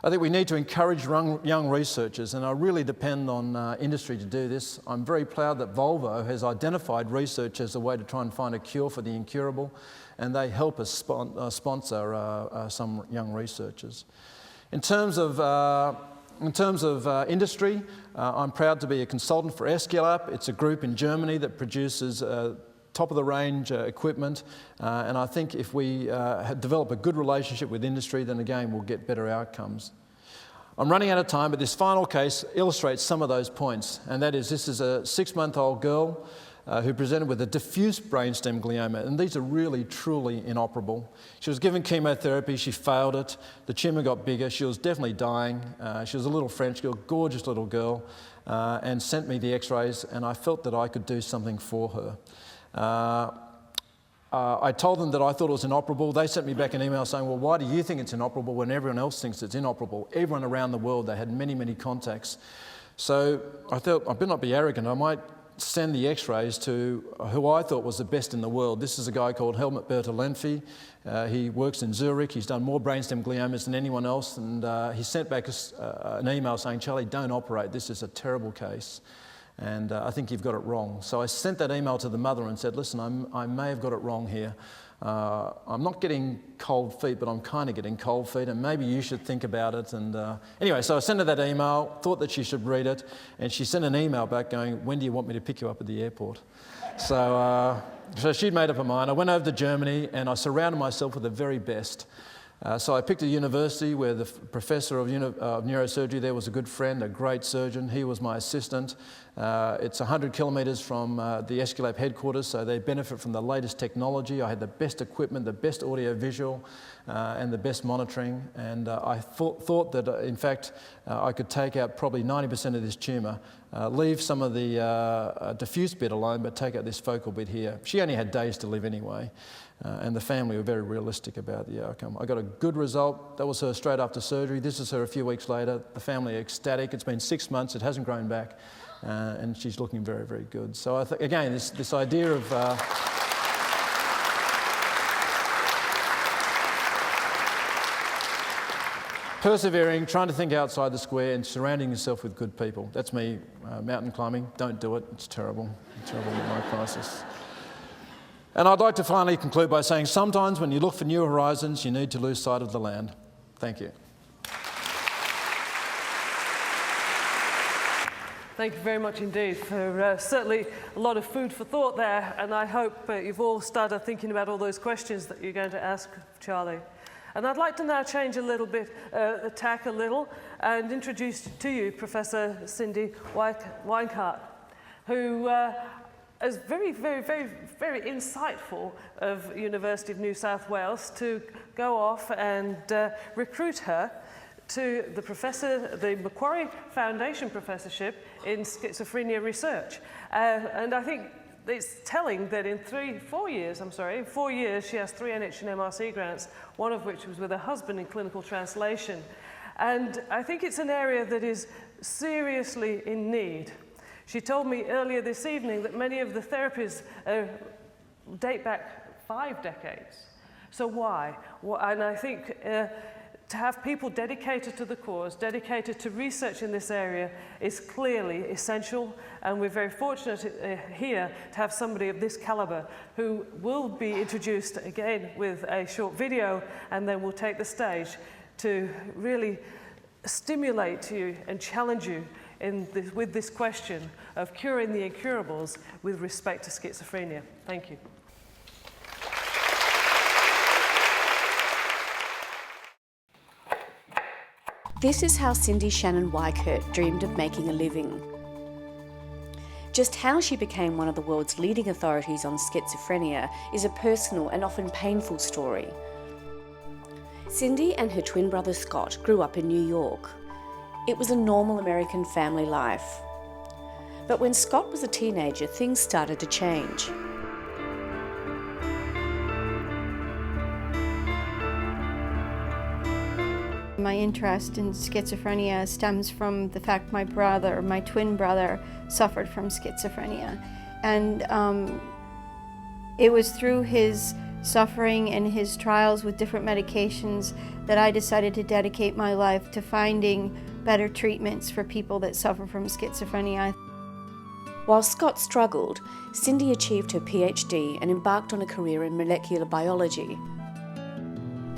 I think we need to encourage young researchers, and I really depend on industry to do this. I'm very proud that Volvo has identified research as a way to try and find a cure for the incurable, and they help us sponsor some young researchers. In terms of industry, I'm proud to be a consultant for Escalab. It's a group in Germany that produces top-of-the-range equipment, and I think if we develop a good relationship with industry, then again we'll get better outcomes. I'm running out of time, but this final case illustrates some of those points, and that is, this is a 6-month-old girl who presented with a diffuse brainstem glioma, and these are really, truly inoperable. She was given chemotherapy, she failed it, the tumour got bigger, she was definitely dying. She was a little French girl, gorgeous little girl, and sent me the x-rays, and I felt that I could do something for her. I told them that I thought it was inoperable. They sent me back an email saying, well, why do you think it's inoperable when everyone else thinks it's inoperable? Everyone around the world, they had many, many contacts. So I thought, I better not be arrogant. I might send the x-rays to who I thought was the best in the world. This is a guy called Helmut Bertalenfi. He works in Zurich. He's done more brainstem gliomas than anyone else. And he sent back an email saying, Charlie, don't operate. This is a terrible case. And I think you've got it wrong. So I sent that email to the mother and said, listen, I may have got it wrong here. I'm not getting cold feet, but I'm kind of getting cold feet, and maybe you should think about it. And anyway, so I sent her that email, thought that she should read it, and she sent an email back going, when do you want me to pick you up at the airport? So she'd made up her mind. I went over to Germany and I surrounded myself with the very best. So I picked a university where the professor of neurosurgery there was a good friend, a great surgeon. He was my assistant. It's 100 kilometres from the Escalab headquarters, so they benefit from the latest technology. I had the best equipment, the best audio-visual, and the best monitoring. And I thought that, in fact, I could take out probably 90% of this tumour, leave some of the diffuse bit alone, but take out this focal bit here. She only had days to live anyway. And the family were very realistic about the outcome. I got a good result. That was her straight after surgery. This is her a few weeks later. The family are ecstatic. It's been 6 months. It hasn't grown back. And she's looking very, very good. So I think, again, this idea of persevering, trying to think outside the square and surrounding yourself with good people. That's me. Mountain climbing, don't do it. It's terrible. It's terrible midlife crisis. And I'd like to finally conclude by saying sometimes when you look for new horizons, you need to lose sight of the land. Thank you.
Thank you very much indeed for certainly a lot of food for thought there, and I hope you've all started thinking about all those questions that you're going to ask Charlie. And I'd like to now change a little bit, tack a little, and introduce to you Professor Cyndi Weickert, who is very, very, very, very insightful of University of New South Wales to go off and recruit her to the Macquarie Foundation Professorship in Schizophrenia Research. And I think it's telling that in 4 years she has 3 NH and MRC grants, one of which was with her husband in clinical translation. And I think it's an area that is seriously in need. She told me earlier this evening that many of the therapies date back 5 decades. So why? And I think to have people dedicated to the cause, dedicated to research in this area is clearly essential, and we're very fortunate here to have somebody of this calibre who will be introduced again with a short video, and then we'll take the stage to really stimulate you and challenge you with this question of curing the incurables with respect to schizophrenia. Thank you.
This is how Cyndi Shannon Weickert dreamed of making a living. Just how she became one of the world's leading authorities on schizophrenia is a personal and often painful story. Cyndi and her twin brother Scott grew up in New York. It was a normal American family life. But when Scott was a teenager, things started to change.
My interest in schizophrenia stems from the fact my twin brother, suffered from schizophrenia. And it was through his suffering and his trials with different medications that I decided to dedicate my life to finding better treatments for people that suffer from schizophrenia.
While Scott struggled, Cyndi achieved her PhD and embarked on a career in molecular biology.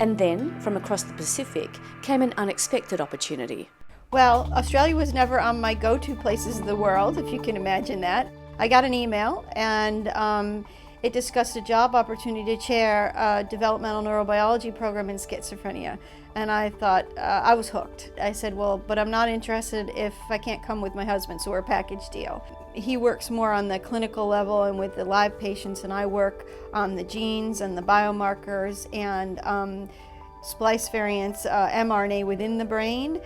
And then, from across the Pacific, came an unexpected opportunity.
Well, Australia was never on my go-to places of the world, if you can imagine that. I got an email and it discussed a job opportunity to chair a developmental neurobiology program in schizophrenia. And I thought, I was hooked. I said, well, but I'm not interested if I can't come with my husband, so we're a package deal. He works more on the clinical level and with the live patients, and I work on the genes and the biomarkers and splice variants, mRNA within the brain.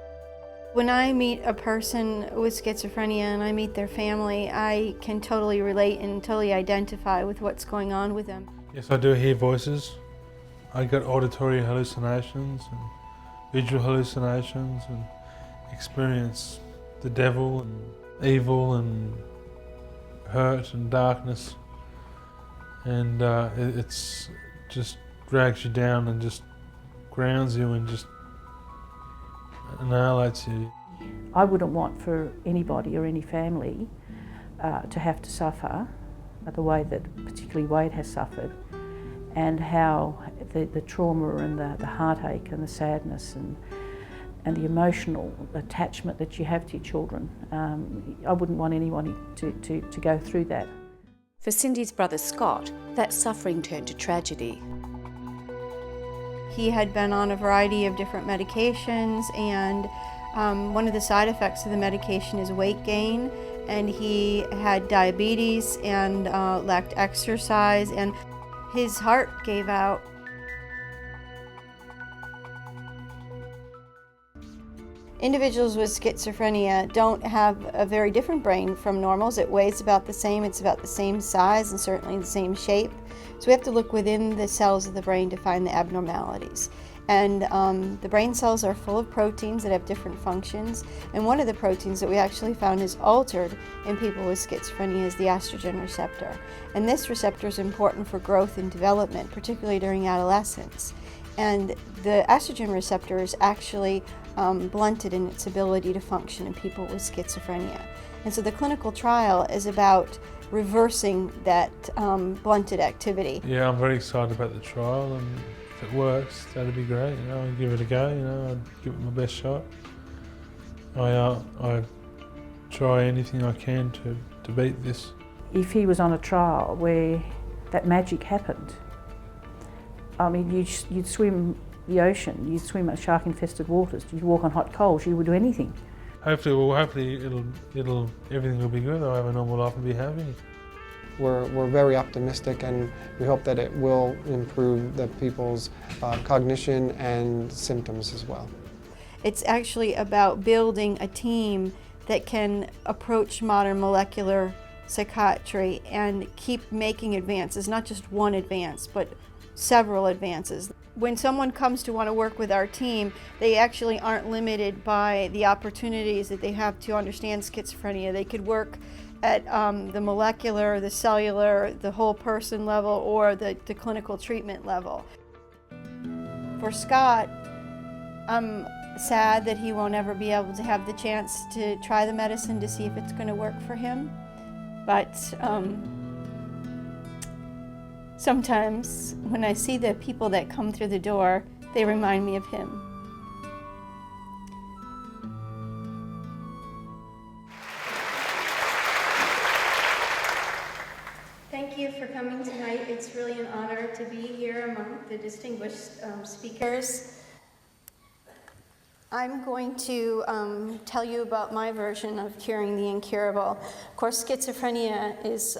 When I meet a person with schizophrenia and I meet their family, I can totally relate and totally identify with what's going on with them.
Yes, I do hear voices. I get auditory hallucinations and visual hallucinations and experience the devil and evil and hurt and darkness, and it's just drags you down and just grounds you and just annihilates you.
I wouldn't want for anybody or any family to have to suffer the way that particularly Wade has suffered, and how the trauma and the heartache and the sadness and the emotional attachment that you have to your children. I wouldn't want anyone to go through that.
For Cyndi's brother Scott, that suffering turned to tragedy.
He had been on a variety of different medications, and one of the side effects of the medication is weight gain, and he had diabetes and lacked exercise, and his heart gave out. Individuals with schizophrenia don't have a very different brain from normals. It weighs about the same, it's about the same size and certainly the same shape. So we have to look within the cells of the brain to find the abnormalities. And the brain cells are full of proteins that have different functions. And one of the proteins that we actually found is altered in people with schizophrenia is the estrogen receptor. And this receptor is important for growth and development, particularly during adolescence. And the estrogen receptor is actually blunted in its ability to function in people with schizophrenia. And so the clinical trial is about reversing that blunted activity.
Yeah, I'm very excited about the trial, and if it works, that'd be great. You know, I'd give it a go. You know, I'd give it my best shot. I try anything I can to beat this.
If he was on a trial where that magic happened, I mean, you'd swim the ocean, you'd swim at shark-infested waters, you'd walk on hot coals, you would do anything.
Hopefully everything will be good. I'll have a normal life and be happy.
We're very optimistic, and we hope that it will improve the people's cognition and symptoms as well.
It's actually about building a team that can approach modern molecular psychiatry and keep making advances, not just one advance, but several advances. When someone comes to want to work with our team, they actually aren't limited by the opportunities that they have to understand schizophrenia. They could work at the molecular, the cellular, the whole person level, or the clinical treatment level. For Scott, I'm sad that he won't ever be able to have the chance to try the medicine to see if it's going to work for him. But sometimes when I see the people that come through the door, they remind me of him. Thank you for coming tonight. It's really an honor to be here among the distinguished speakers. I'm going to tell you about my version of curing the incurable. Of course, schizophrenia is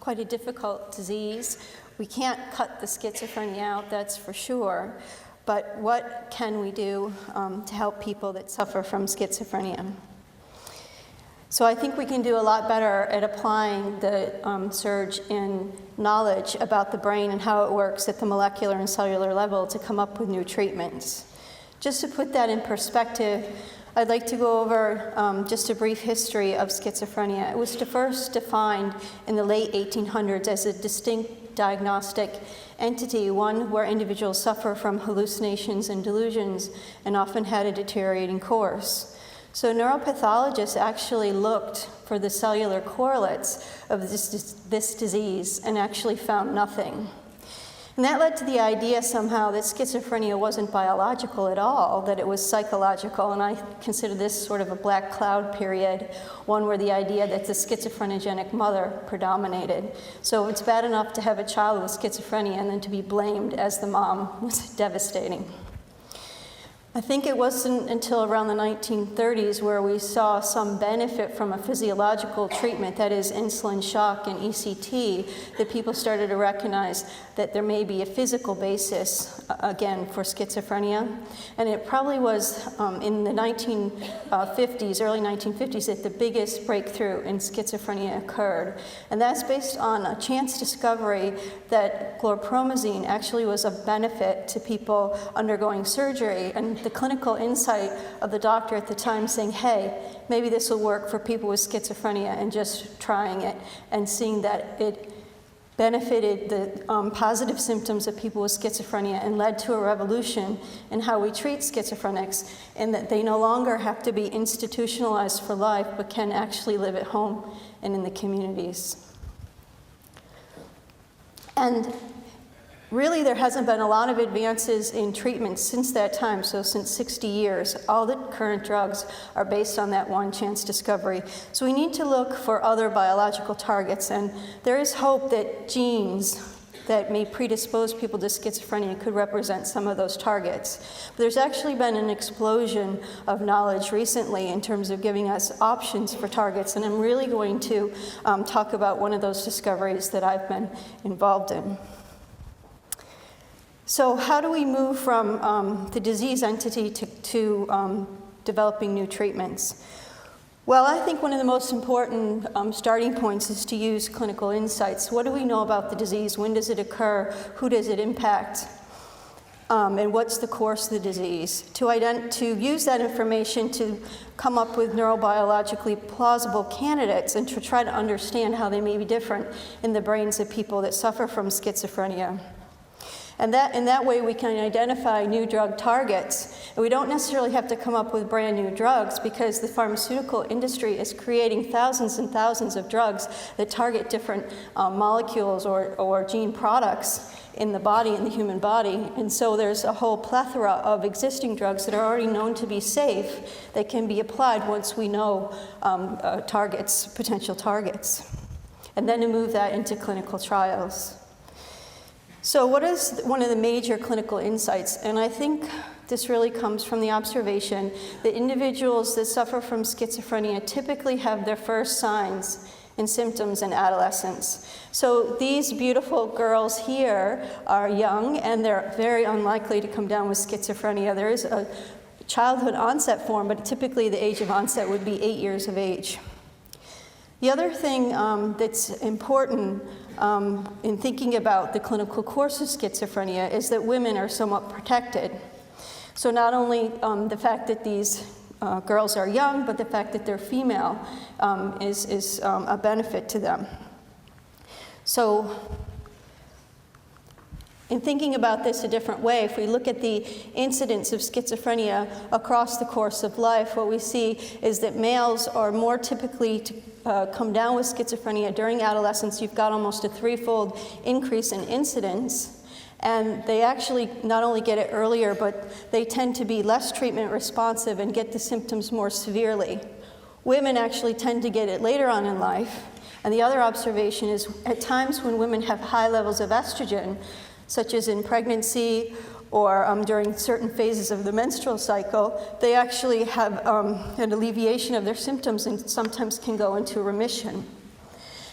quite a difficult disease. We can't cut the schizophrenia out, that's for sure. But what can we do to help people that suffer from schizophrenia? So I think we can do a lot better at applying the surge in knowledge about the brain and how it works at the molecular and cellular level to come up with new treatments. Just to put that in perspective, I'd like to go over just a brief history of schizophrenia. It was first defined in the late 1800s as a distinct diagnostic entity, one where individuals suffer from hallucinations and delusions and often had a deteriorating course. So neuropathologists actually looked for the cellular correlates of this disease and actually found nothing. And that led to the idea somehow that schizophrenia wasn't biological at all, that it was psychological, and I consider this sort of a black cloud period, one where the idea that the schizophrenogenic mother predominated. So it's bad enough to have a child with schizophrenia and then to be blamed as the mom was devastating. I think it wasn't until around the 1930s where we saw some benefit from a physiological treatment, that is insulin shock and ECT, that people started to recognize that there may be a physical basis, again, for schizophrenia. And it probably was in the 1950s, early 1950s, that the biggest breakthrough in schizophrenia occurred. And that's based on a chance discovery that chlorpromazine actually was a benefit to people undergoing surgery, and the clinical insight of the doctor at the time saying, hey, maybe this will work for people with schizophrenia, and just trying it and seeing that it benefited the positive symptoms of people with schizophrenia and led to a revolution in how we treat schizophrenics, and that they no longer have to be institutionalized for life but can actually live at home and in the communities. And really, there hasn't been a lot of advances in treatment since that time, so since 60 years. All the current drugs are based on that one chance discovery. So we need to look for other biological targets, and there is hope that genes that may predispose people to schizophrenia could represent some of those targets. But there's actually been an explosion of knowledge recently in terms of giving us options for targets, and I'm really going to talk about one of those discoveries that I've been involved in. So how do we move from the disease entity to developing new treatments? Well, I think one of the most important starting points is to use clinical insights. What do we know about the disease? When does it occur? Who does it impact? And what's the course of the disease? To use that information to come up with neurobiologically plausible candidates and to try to understand how they may be different in the brains of people that suffer from schizophrenia. And in that way, we can identify new drug targets. And we don't necessarily have to come up with brand new drugs, because the pharmaceutical industry is creating thousands and thousands of drugs that target different molecules or gene products in the body, in the human body. And so there's a whole plethora of existing drugs that are already known to be safe that can be applied once we know potential targets. And then to move that into clinical trials. So what is one of the major clinical insights? And I think this really comes from the observation that individuals that suffer from schizophrenia typically have their first signs and symptoms in adolescence. So these beautiful girls here are young, and they're very unlikely to come down with schizophrenia. There is a childhood onset form, but typically the age of onset would be 8 years of age. The other thing that's important in thinking about the clinical course of schizophrenia is that women are somewhat protected. So not only the fact that these girls are young, but the fact that they're female is a benefit to them. So in thinking about this a different way, if we look at the incidence of schizophrenia across the course of life, what we see is that males are more typically to come down with schizophrenia during adolescence. You've got almost a threefold increase in incidence, and they actually not only get it earlier, but they tend to be less treatment responsive and get the symptoms more severely. Women actually tend to get it later on in life, and the other observation is at times when women have high levels of estrogen, such as in pregnancy or during certain phases of the menstrual cycle, they actually have an alleviation of their symptoms and sometimes can go into remission.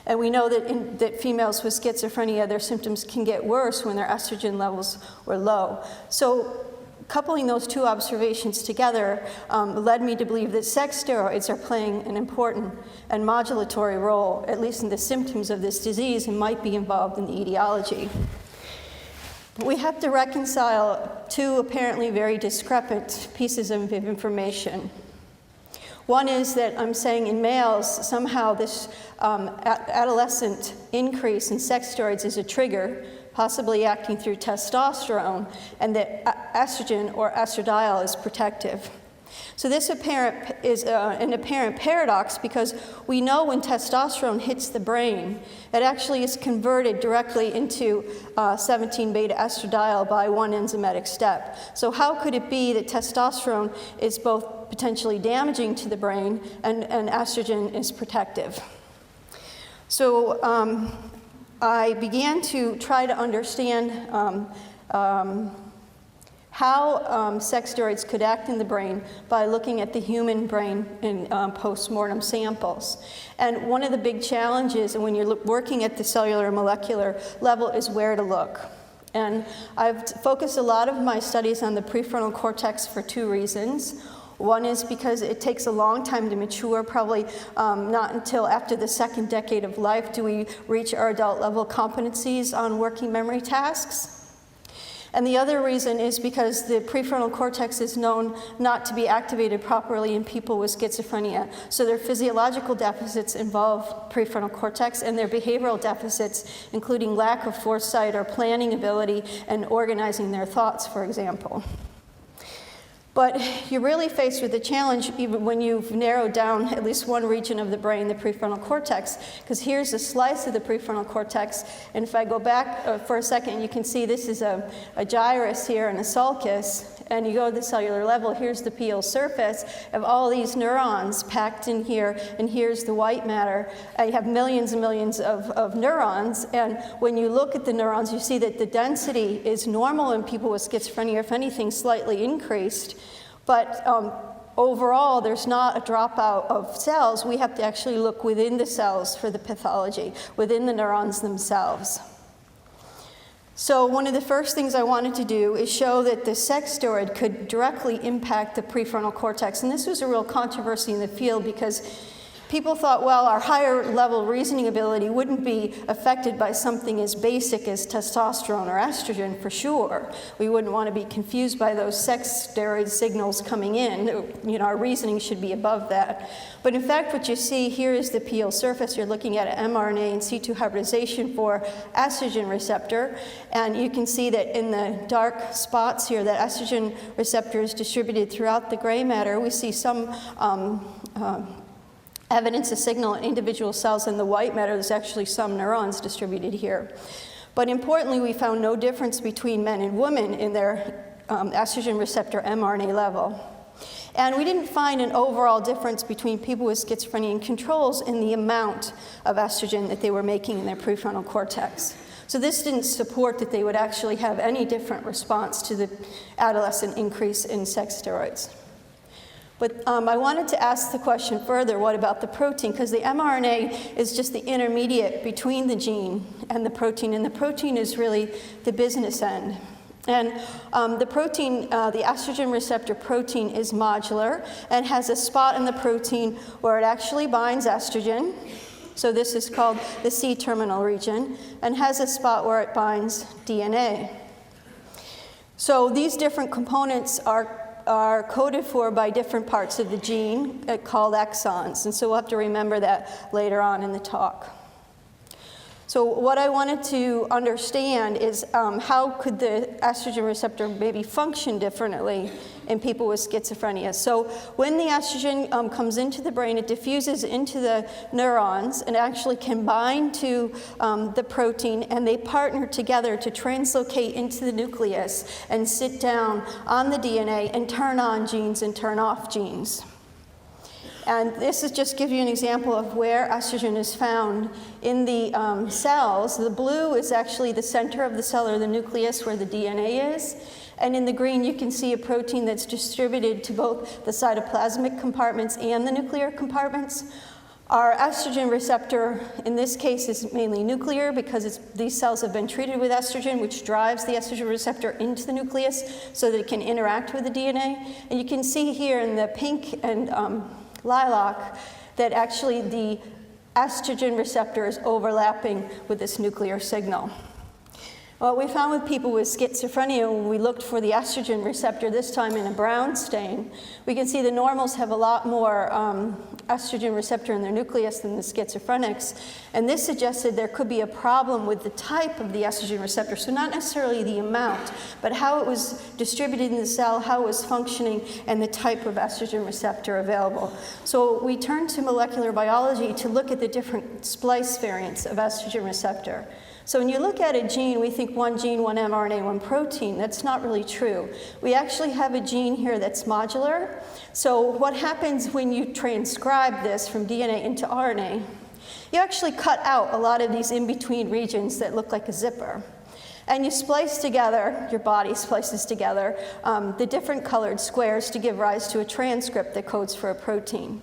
And we know that, that females with schizophrenia, their symptoms can get worse when their estrogen levels were low. So coupling those two observations together led me to believe that sex steroids are playing an important and modulatory role, at least in the symptoms of this disease, and might be involved in the etiology. But we have to reconcile two apparently very discrepant pieces of information. One is that I'm saying in males, somehow this adolescent increase in sex steroids is a trigger, possibly acting through testosterone, and that estrogen or estradiol is protective. So this is an apparent paradox, because we know when testosterone hits the brain, it actually is converted directly into 17-beta estradiol by one enzymatic step. So how could it be that testosterone is both potentially damaging to the brain and estrogen is protective? So I began to try to understand how sex steroids could act in the brain by looking at the human brain in post-mortem samples. And one of the big challenges when you're working at the cellular and molecular level is where to look. And I've focused a lot of my studies on the prefrontal cortex for two reasons. One is because it takes a long time to mature, probably not until after the second decade of life do we reach our adult level competencies on working memory tasks. And the other reason is because the prefrontal cortex is known not to be activated properly in people with schizophrenia. So their physiological deficits involve prefrontal cortex, and their behavioral deficits, including lack of foresight or planning ability and organizing their thoughts, for example. But you're really faced with a challenge even when you've narrowed down at least one region of the brain, the prefrontal cortex, because here's a slice of the prefrontal cortex, and if I go back for a second, you can see this is a gyrus here and a sulcus, and you go to the cellular level, here's the pial surface of all these neurons packed in here, and here's the white matter. You have millions and millions of neurons, and when you look at the neurons, you see that the density is normal in people with schizophrenia, if anything, slightly increased. But overall, there's not a dropout of cells. We have to actually look within the cells for the pathology, within the neurons themselves. So one of the first things I wanted to do is show that the sex steroid could directly impact the prefrontal cortex. And this was a real controversy in the field, because people thought, well, our higher level reasoning ability wouldn't be affected by something as basic as testosterone or estrogen, for sure. We wouldn't want to be confused by those sex steroid signals coming in. You know, our reasoning should be above that. But in fact, what you see here is the pial surface. You're looking at an mRNA and C2 hybridization for estrogen receptor. And you can see that in the dark spots here, that estrogen receptor is distributed throughout the gray matter. We see some evidence of signal in individual cells. In the white matter, there's actually some neurons distributed here. But importantly, we found no difference between men and women in their estrogen receptor mRNA level. And we didn't find an overall difference between people with schizophrenia and controls in the amount of estrogen that they were making in their prefrontal cortex. So this didn't support that they would actually have any different response to the adolescent increase in sex steroids. But I wanted to ask the question further, what about the protein? Because the mRNA is just the intermediate between the gene and the protein is really the business end. And the protein, the estrogen receptor protein, is modular and has a spot in the protein where it actually binds estrogen. So this is called the C-terminal region, and has a spot where it binds DNA. So these different components are coded for by different parts of the gene called exons, and so we'll have to remember that later on in the talk. So what I wanted to understand is how could the estrogen receptor maybe function differently in people with schizophrenia. So when the estrogen comes into the brain, it diffuses into the neurons and actually can bind to the protein, and they partner together to translocate into the nucleus and sit down on the DNA and turn on genes and turn off genes. And this is just give you an example of where estrogen is found in the cells. The blue is actually the center of the cell, or the nucleus, where the DNA is. And in the green, you can see a protein that's distributed to both the cytoplasmic compartments and the nuclear compartments. Our estrogen receptor, in this case, is mainly nuclear because these cells have been treated with estrogen, which drives the estrogen receptor into the nucleus so that it can interact with the DNA. And you can see here in the pink and lilac that actually the estrogen receptor is overlapping with this nuclear signal. What we found with people with schizophrenia, when we looked for the estrogen receptor, this time in a brown stain, we can see the normals have a lot more estrogen receptor in their nucleus than the schizophrenics. And this suggested there could be a problem with the type of the estrogen receptor. So not necessarily the amount, but how it was distributed in the cell, how it was functioning, and the type of estrogen receptor available. So we turned to molecular biology to look at the different splice variants of estrogen receptor. So when you look at a gene, we think one gene, one mRNA, one protein. That's not really true. We actually have a gene here that's modular. So what happens when you transcribe this from DNA into RNA, you actually cut out a lot of these in-between regions that look like a zipper. And you splice together, your body splices together, the different colored squares to give rise to a transcript that codes for a protein.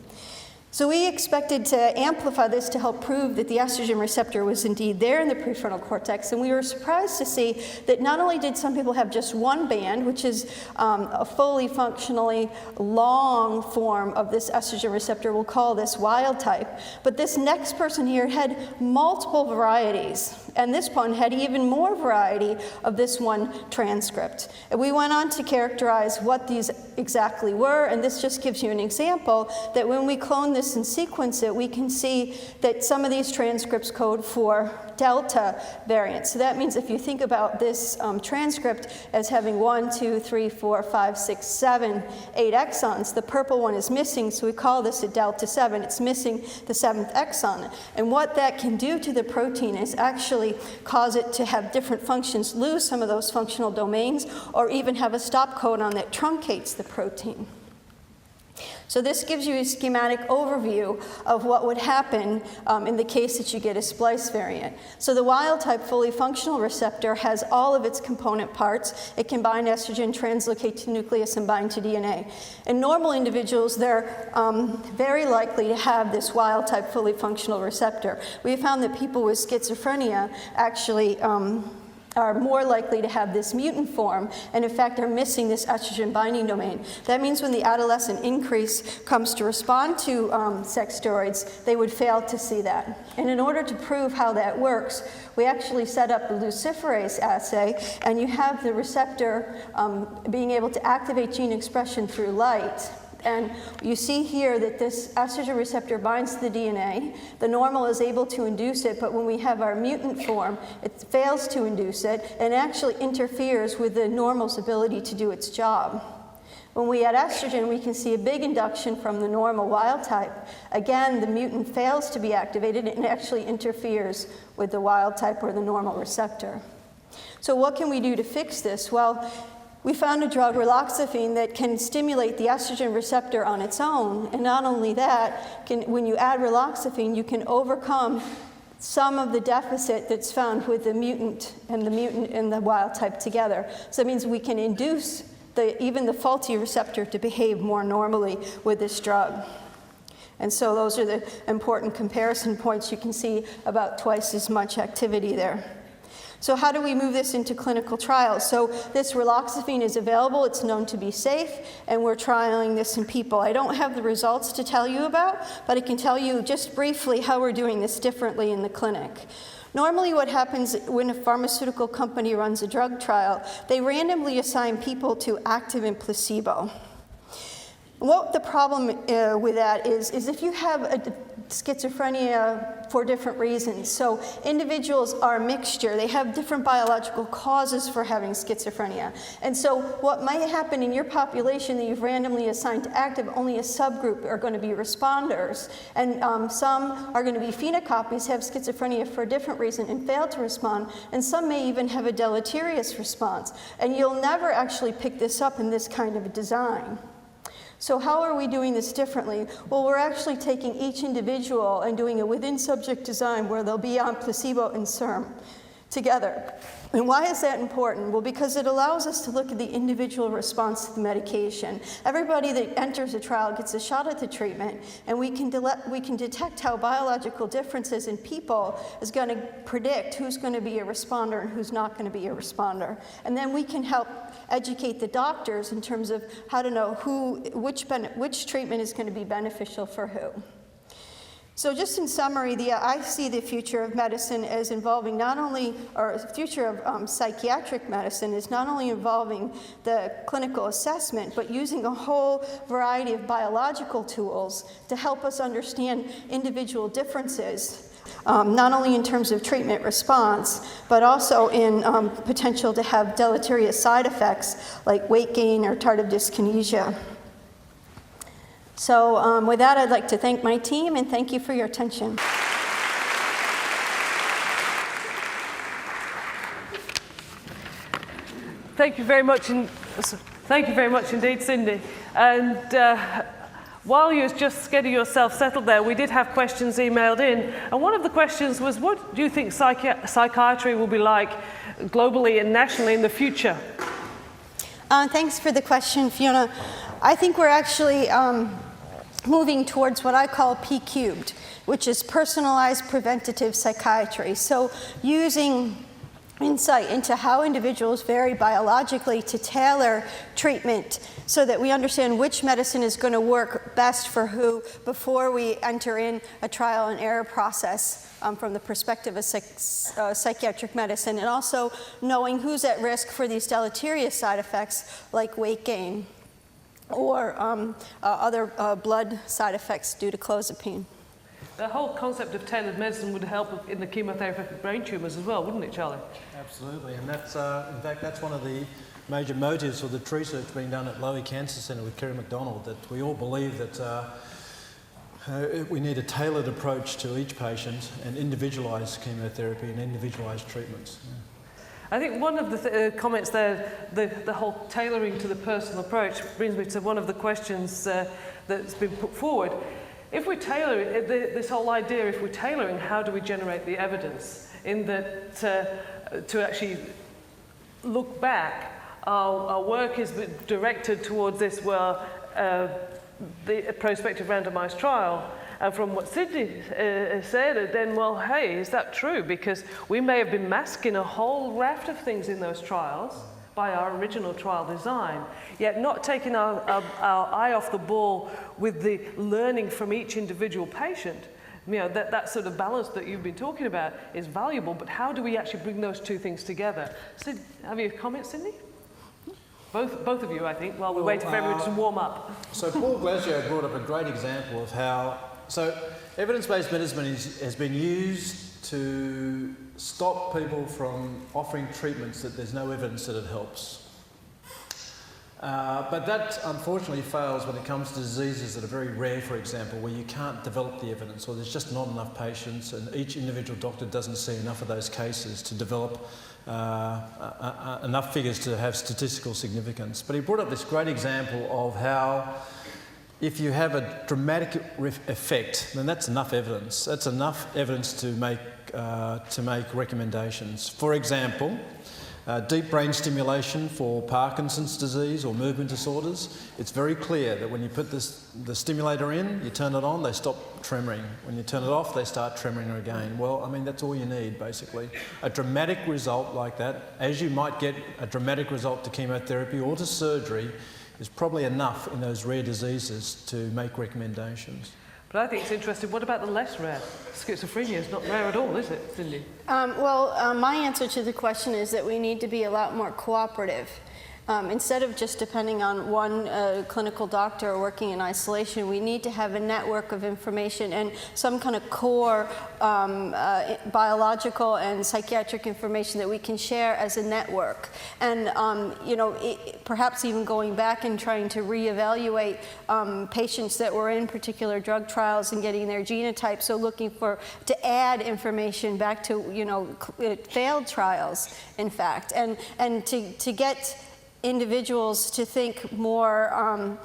So we expected to amplify this to help prove that the estrogen receptor was indeed there in the prefrontal cortex, and we were surprised to see that not only did some people have just one band, which is a fully functionally long form of this estrogen receptor, we'll call this wild type, but this next person here had multiple varieties, and this one had even more variety of this one transcript. And we went on to characterize what these exactly were, and this just gives you an example that when we clone this and sequence it, we can see that some of these transcripts code for delta variants. So that means if you think about this transcript as having 1, 2, 3, 4, 5, 6, 7, 8 exons, the purple one is missing, so we call this a delta 7. It's missing the 7th exon. And what that can do to the protein is actually cause it to have different functions, lose some of those functional domains, or even have a stop codon that truncates the protein. So this gives you a schematic overview of what would happen in the case that you get a splice variant. So the wild type fully functional receptor has all of its component parts. It can bind estrogen, translocate to nucleus, and bind to DNA. In normal individuals, they're very likely to have this wild type fully functional receptor. We found that people with schizophrenia actually are more likely to have this mutant form, and in fact are missing this estrogen binding domain. That means when the adolescent increase comes to respond to sex steroids, they would fail to see that. And in order to prove how that works, we actually set up a luciferase assay, and you have the receptor being able to activate gene expression through light. And you see here that this estrogen receptor binds to the DNA. The normal is able to induce it, but when we have our mutant form, it fails to induce it and actually interferes with the normal's ability to do its job. When we add estrogen, we can see a big induction from the normal wild type. Again, the mutant fails to be activated and actually interferes with the wild type or the normal receptor. So what can we do to fix this? Well, we found a drug, raloxifene, that can stimulate the estrogen receptor on its own. And not only that, when you add raloxifene, you can overcome some of the deficit that's found with the mutant and the wild type together. So that means we can induce even the faulty receptor to behave more normally with this drug. And so those are the important comparison points. You can see about twice as much activity there. So how do we move this into clinical trials? So this raloxifene is available, it's known to be safe, and we're trialing this in people. I don't have the results to tell you about, but I can tell you just briefly how we're doing this differently in the clinic. Normally what happens when a pharmaceutical company runs a drug trial, they randomly assign people to active and placebo. What the problem with that is if you have a schizophrenia for different reasons. So individuals are a mixture. They have different biological causes for having schizophrenia. And so what might happen in your population that you've randomly assigned to active, only a subgroup are going to be responders. And some are going to be phenocopies, have schizophrenia for a different reason and fail to respond. And some may even have a deleterious response. And you'll never actually pick this up in this kind of a design. So how are we doing this differently? Well, we're actually taking each individual and doing a within subject design where they'll be on placebo and SERM together. And why is that important? Well, because it allows us to look at the individual response to the medication. Everybody that enters a trial gets a shot at the treatment, and we can detect how biological differences in people is going to predict who's going to be a responder and who's not going to be a responder. And then we can help educate the doctors in terms of how to know which treatment is going to be beneficial for who. So just in summary, I see the future of medicine as involving not only, or the future of psychiatric medicine is not only involving the clinical assessment, but using a whole variety of biological tools to help us understand individual differences, not only in terms of treatment response, but also in potential to have deleterious side effects like weight gain or tardive dyskinesia. So with that, I'd like to thank my team and thank you for your attention.
Thank you very much indeed, Cyndi. And while you're just getting yourself settled there, we did have questions emailed in. And one of the questions was, what do you think psychiatry will be like globally and nationally in the future?
Thanks for the question, Fiona. I think we're actually moving towards what I call P-cubed, which is personalized preventative psychiatry. So using insight into how individuals vary biologically to tailor treatment so that we understand which medicine is going to work best for who before we enter in a trial and error process from the perspective of psychiatric medicine, and also knowing who's at risk for these deleterious side effects like weight gain or other blood side effects due to clozapine.
The whole concept of tailored medicine would help in the chemotherapy brain tumours as well, wouldn't it, Charlie?
Absolutely, and that's, in fact, that's one of the major motives for the research being done at Lowy Cancer Centre with Kerry McDonald, that we all believe that we need a tailored approach to each patient and individualised chemotherapy and individualised treatments. Yeah.
I think one of the comments there, the whole tailoring to the personal approach, brings me to one of the questions that's been put forward. If we tailor it, this whole idea, if we're tailoring, how do we generate the evidence? In that to actually look back, our work is directed towards this, well, the prospective randomized trial. And from what Cyndi said, then, well, hey, is that true? Because we may have been masking a whole raft of things in those trials by our original trial design, yet not taking our eye off the ball with the learning from each individual patient. You know, that sort of balance that you've been talking about is valuable, but how do we actually bring those two things together? So, have you a comment, Cyndi? Both of you, I think, while we wait for everyone to warm up.
So Paul Glasgow brought up a great example of how, so evidence-based medicine has been used to stop people from offering treatments that there's no evidence that it helps. But that unfortunately fails when it comes to diseases that are very rare, for example, where you can't develop the evidence, or there's just not enough patients and each individual doctor doesn't see enough of those cases to develop enough figures to have statistical significance. But he brought up this great example of how if you have a dramatic effect, then that's enough evidence. That's enough evidence to make recommendations. For example, deep brain stimulation for Parkinson's disease or movement disorders. It's very clear that when you put the stimulator in, you turn it on, they stop tremoring. When you turn it off, they start tremoring again. Well, I mean, that's all you need, basically. A dramatic result like that, as you might get a dramatic result to chemotherapy or to surgery, is probably enough in those rare diseases to make recommendations.
But I think it's interesting, what about the less rare? Schizophrenia is not rare at all, is it, Cyndi?
My answer to the question is that we need to be a lot more cooperative. Instead of just depending on one clinical doctor working in isolation, we need to have a network of information and some kind of core biological and psychiatric information that we can share as a network. And perhaps even going back and trying to reevaluate patients that were in particular drug trials and getting their genotype, so looking to add information back to failed trials, in fact, and to get individuals to think more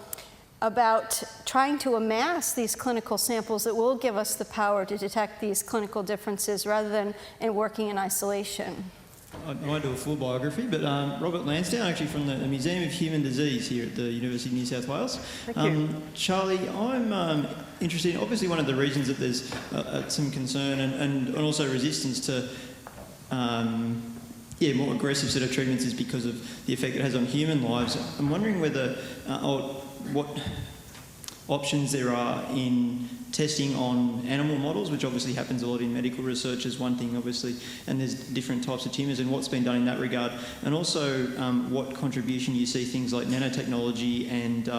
about trying to amass these clinical samples that will give us the power to detect these clinical differences rather than working in isolation.
I won't do a full biography, but Robert Lansdowne, actually from the Museum of Human Disease here at the University of New South Wales.
Thank you.
Charlie, I'm interested in, obviously one of the reasons that there's some concern and also resistance to more aggressive sort of treatments is because of the effect it has on human lives. I'm wondering whether, what options there are in testing on animal models, which obviously happens a lot in medical research is one thing, obviously, and there's different types of tumours and what's been done in that regard, and also what contribution you see things like nanotechnology and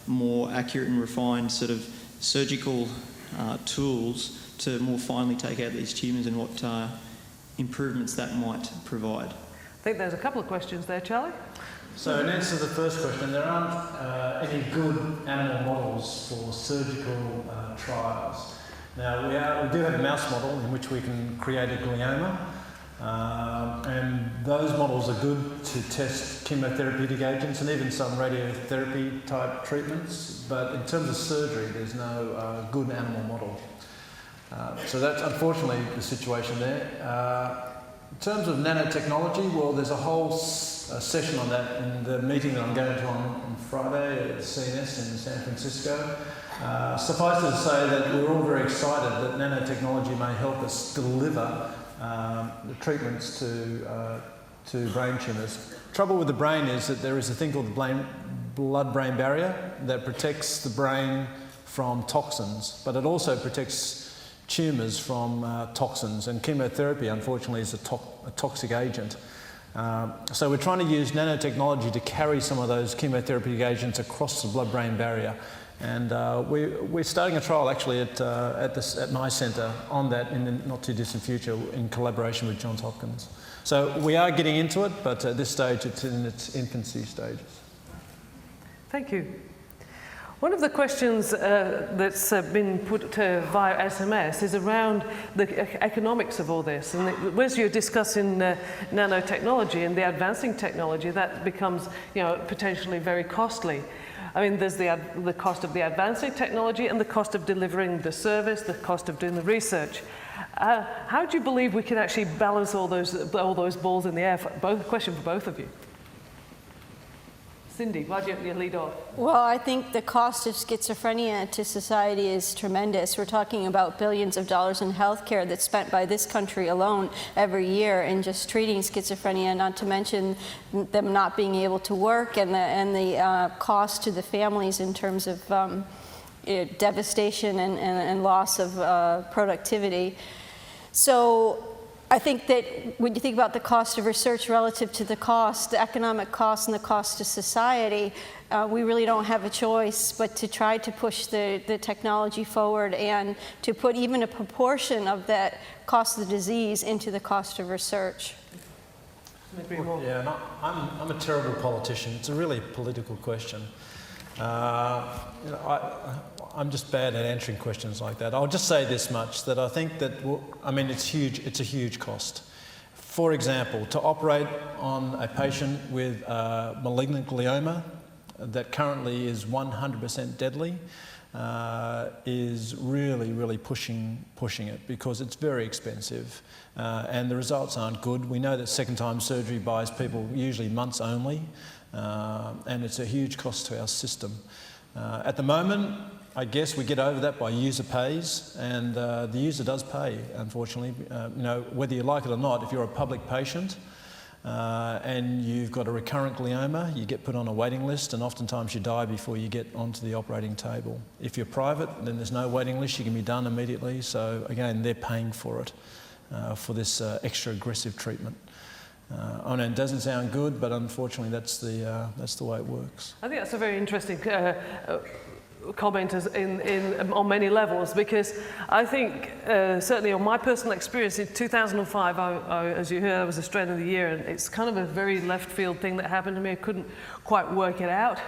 more accurate and refined sort of surgical tools to more finely take out these tumours and what improvements that might provide.
I think there's a couple of questions there, Charlie.
So in answer to the first question, there aren't any good animal models for surgical trials. Now we do have a mouse model in which we can create a glioma, and those models are good to test chemotherapeutic agents and even some radiotherapy type treatments, but in terms of surgery there's no good animal model. So that's unfortunately the situation there. In terms of nanotechnology, well, there's a whole session on that in the meeting that I'm going to on Friday at CNS in San Francisco. Suffice it to say that we're all very excited that nanotechnology may help us deliver the treatments to brain tumours. Trouble with the brain is that there is a thing called the blood-brain barrier that protects the brain from toxins, but it also protects tumours from toxins, and chemotherapy unfortunately is a toxic agent. So we're trying to use nanotechnology to carry some of those chemotherapeutic agents across the blood-brain barrier, and we're starting a trial actually at my centre on that in the not too distant future in collaboration with Johns Hopkins. So we are getting into it, but at this stage it's in its infancy stages.
Thank you. One of the questions that's been put via SMS is around the economics of all this. And as you're discussing nanotechnology and the advancing technology, that becomes, potentially very costly. I mean, there's the cost of the advancing technology and the cost of delivering the service, the cost of doing the research. How do you believe we can actually balance all those balls in the air? Question for both of you. Cyndi, why don't you lead off?
Well, I think the cost of schizophrenia to society is tremendous. We're talking about billions of dollars in healthcare that's spent by this country alone every year in just treating schizophrenia, not to mention them not being able to work and the cost to the families in terms of devastation and loss of productivity. So I think that when you think about the cost of research relative to the economic cost and the cost to society, we really don't have a choice but to try to push the technology forward and to put even a proportion of that cost of the disease into the cost of research.
Yeah, no, I'm a terrible politician. It's a really political question. I'm just bad at answering questions like that. I'll just say this much, that I think that, it's huge. It's a huge cost. For example, to operate on a patient with malignant glioma that currently is 100% deadly is really, really pushing it because it's very expensive and the results aren't good. We know that second-time surgery buys people usually months only, and it's a huge cost to our system. At the moment, I guess we get over that by user pays, and the user does pay, unfortunately. Whether you like it or not, if you're a public patient and you've got a recurrent glioma, you get put on a waiting list, and oftentimes you die before you get onto the operating table. If you're private, then there's no waiting list, you can be done immediately. So again, they're paying for it, for this extra aggressive treatment. I know it doesn't sound good, but unfortunately that's the way it works.
I think that's a very interesting comment on many levels, because I think certainly on my personal experience in 2005, as you heard, I was Australian of the Year, and it's kind of a very left field thing that happened to me. I couldn't quite work it out.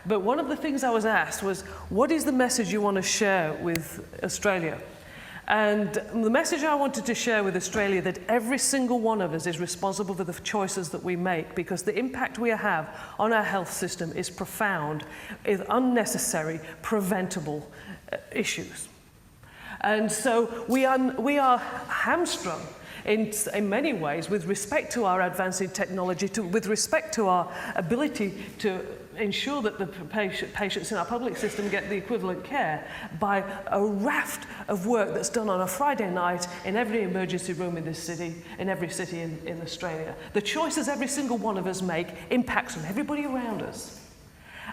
But one of the things I was asked was, what is the message you want to share with Australia? And the message I wanted to share with Australia, that every single one of us is responsible for the choices that we make, because the impact we have on our health system is profound, is unnecessary, preventable issues. And so we are hamstrung in many ways with respect to our advancing technology, with respect to our ability to ensure that the patients in our public system get the equivalent care, by a raft of work that's done on a Friday night in every emergency room in this city, in every city in Australia. The choices every single one of us make impacts on everybody around us.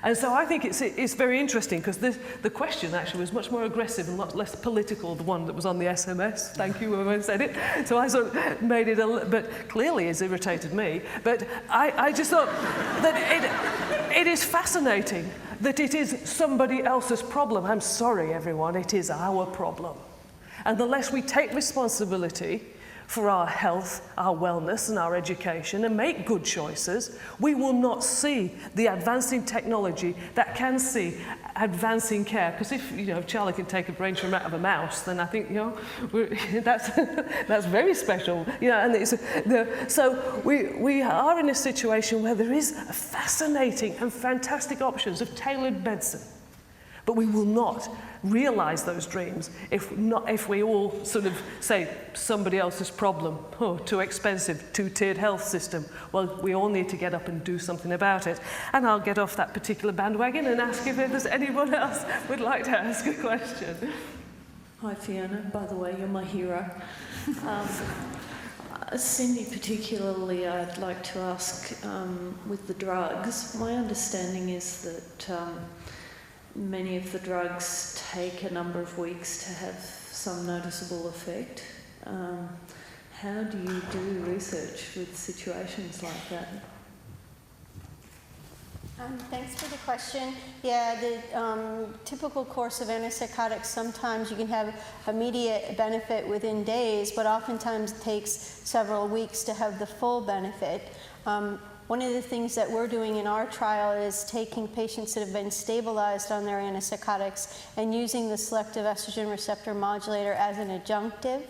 And so I think it's very interesting, because the question actually was much more aggressive and much less political, the one that was on the SMS. Thank you, whoever said it. So I sort of made it, but clearly it's irritated me. But I just thought that it is fascinating that it is somebody else's problem. I'm sorry, everyone, it is our problem. And the less we take responsibility for our health, our wellness and our education, and make good choices, we will not see the advancing technology that can see advancing care. Because if Charlie can take a brain tumor out of a mouse, then I think that's very special. And so we are in a situation where there is fascinating and fantastic options of tailored medicine. But we will not realise those dreams if we all sort of say somebody else's problem, too expensive, two-tiered health system. Well, we all need to get up and do something about it. And I'll get off that particular bandwagon and ask if there's anyone else would like to ask a question.
Hi Fiona, by the way, you're my hero. Cyndi particularly, I'd like to ask with the drugs. My understanding is that many of the drugs take a number of weeks to have some noticeable effect. How do you do research with situations like that?
Thanks for the question. Yeah, the typical course of antipsychotics, sometimes you can have immediate benefit within days, but oftentimes it takes several weeks to have the full benefit. One of the things that we're doing in our trial is taking patients that have been stabilized on their antipsychotics and using the selective estrogen receptor modulator as an adjunctive.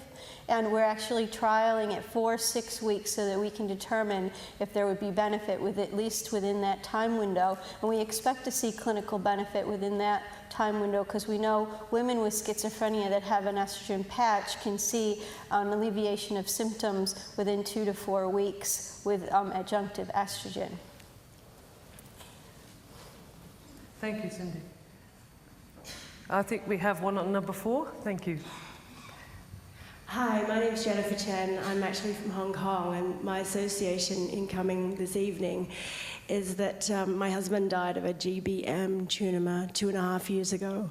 And we're actually trialing it for 6 weeks so that we can determine if there would be benefit at least within that time window. And we expect to see clinical benefit within that time window, because we know women with schizophrenia that have an estrogen patch can see an alleviation of symptoms within 2 to 4 weeks with adjunctive estrogen.
Thank you, Cyndi. I think we have one on number 4. Thank you.
Hi, my name is Jennifer Chen. I'm actually from Hong Kong, and my association in coming this evening is that my husband died of a GBM tumour 2.5 years ago.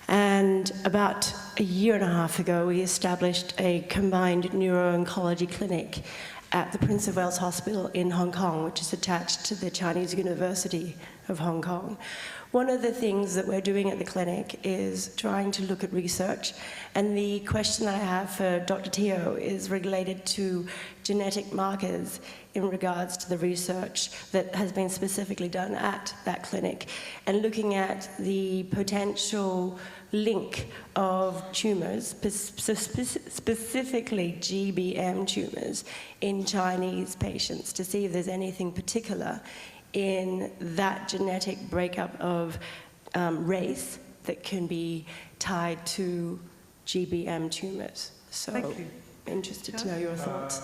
And about 1.5 years ago, we established a combined neuro-oncology clinic at the Prince of Wales Hospital in Hong Kong, which is attached to the Chinese University of Hong Kong. One of the things that we're doing at the clinic is trying to look at research, and the question that I have for Dr. Teo is related to genetic markers in regards to the research that has been specifically done at that clinic, and looking at the potential link of tumours, specifically GBM tumours, in Chinese patients, to see if there's anything particular in that genetic breakup of race that can be tied to GBM tumours. So,
thank you.
Interested to know your thoughts.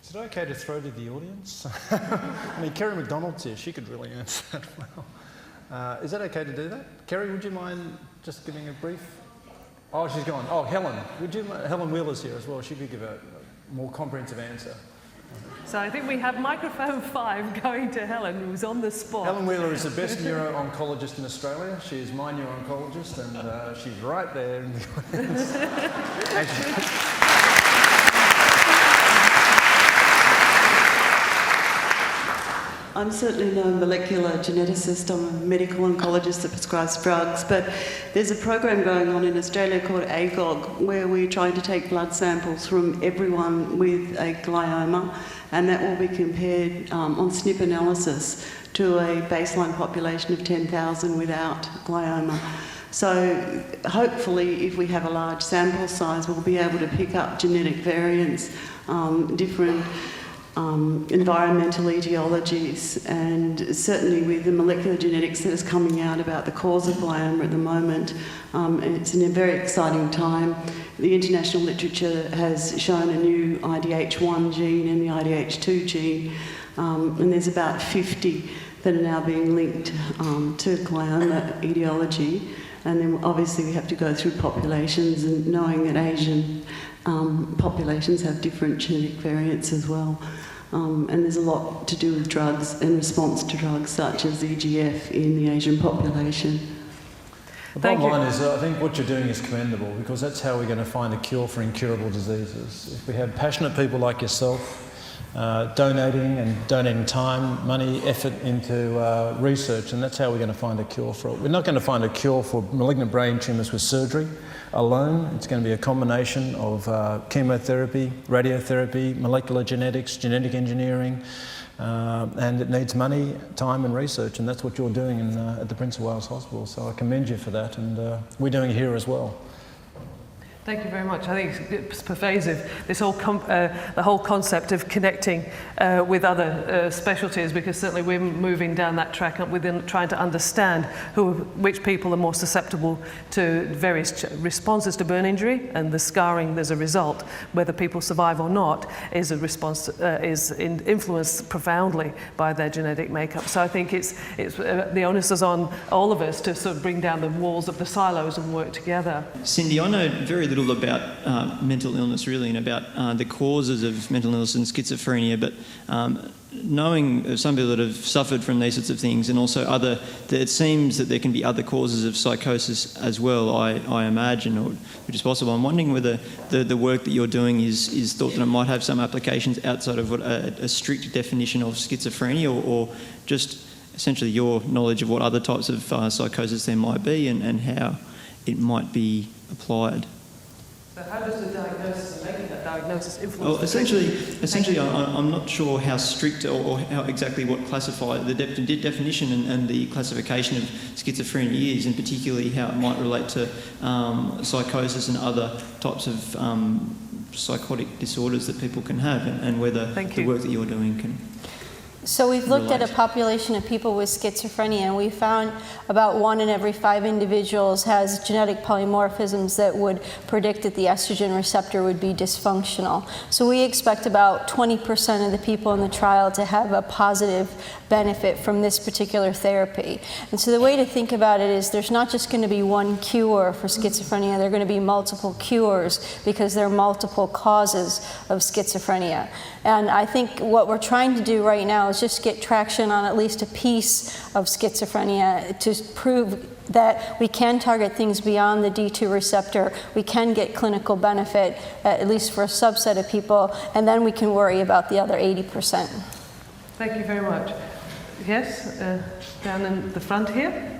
Is it okay to throw to the audience? I mean, Kerry McDonald's here, she could really answer that well. Is that okay to do that? Kerry, would you mind just giving a brief? Oh, she's gone. Oh, Helen. Helen Wheeler's here as well. She could give a more comprehensive answer.
So I think we have microphone 5 going to Helen, who's on the spot.
Helen Wheeler is the best neuro-oncologist in Australia. She is my neuro-oncologist, and she's right there in the audience.
I'm certainly no molecular geneticist. I'm a medical oncologist that prescribes drugs, but there's a program going on in Australia called AGOG, where we're trying to take blood samples from everyone with a glioma, and that will be compared on SNP analysis to a baseline population of 10,000 without glioma. So hopefully, if we have a large sample size, we'll be able to pick up genetic variants, different environmental etiologies, and certainly with the molecular genetics that is coming out about the cause of glioma at the moment, it's in a very exciting time. The international literature has shown a new IDH1 gene and the IDH2 gene, and there's about 50 that are now being linked to glioma etiology. And then obviously we have to go through populations, and knowing that Asian populations have different genetic variants as well. And there's a lot to do with drugs and response to drugs such as EGF in the Asian population.
The bottom line is I think what you're doing is commendable, because that's how we're going to find a cure for incurable diseases. If we have passionate people like yourself donating time, money, effort into research, and that's how we're going to find a cure for it. We're not going to find a cure for malignant brain tumours with surgery alone. It's going to be a combination of chemotherapy, radiotherapy, molecular genetics, genetic engineering, and it needs money, time and research, and that's what you're doing at the Prince of Wales Hospital, so I commend you for that, and we're doing it here as well.
Thank you very much. I think it's pervasive, this whole the whole concept of connecting with other specialties, because certainly we're moving down that track within trying to understand which people are more susceptible to various responses to burn injury, and the scarring as a result, whether people survive or not, is a response influenced profoundly by their genetic makeup. So I think it's the onus is on all of us to sort of bring down the walls of the silos and work together.
Cyndi, I know very little about mental illness really, and about the causes of mental illness and schizophrenia, but knowing some people that have suffered from these sorts of things, and also it seems that there can be other causes of psychosis as well, I imagine, which is possible. I'm wondering whether the work that you're doing is thought that it might have some applications outside of what a strict definition of schizophrenia, or just essentially your knowledge of what other types of psychosis there might be, and how it might be applied.
So how does the diagnosis and making that diagnosis influence?
Well, essentially, I'm not sure how strict or how exactly what classify the definition and the classification of schizophrenia is, and particularly how it might relate to psychosis and other types of psychotic disorders that people can have, and whether the work that you're doing can.
So we've looked at a population of people with schizophrenia, and we found about 1 in every 5 individuals has genetic polymorphisms that would predict that the estrogen receptor would be dysfunctional. So we expect about 20% of the people in the trial to have a positive benefit from this particular therapy. And so the way to think about it is there's not just going to be one cure for schizophrenia, there are going to be multiple cures, because there are multiple causes of schizophrenia. And I think what we're trying to do right now is just get traction on at least a piece of schizophrenia to prove that we can target things beyond the D2 receptor, we can get clinical benefit, at least for a subset of people, and then we can worry about the other 80%.
Thank you very much. Yes, down in the front here.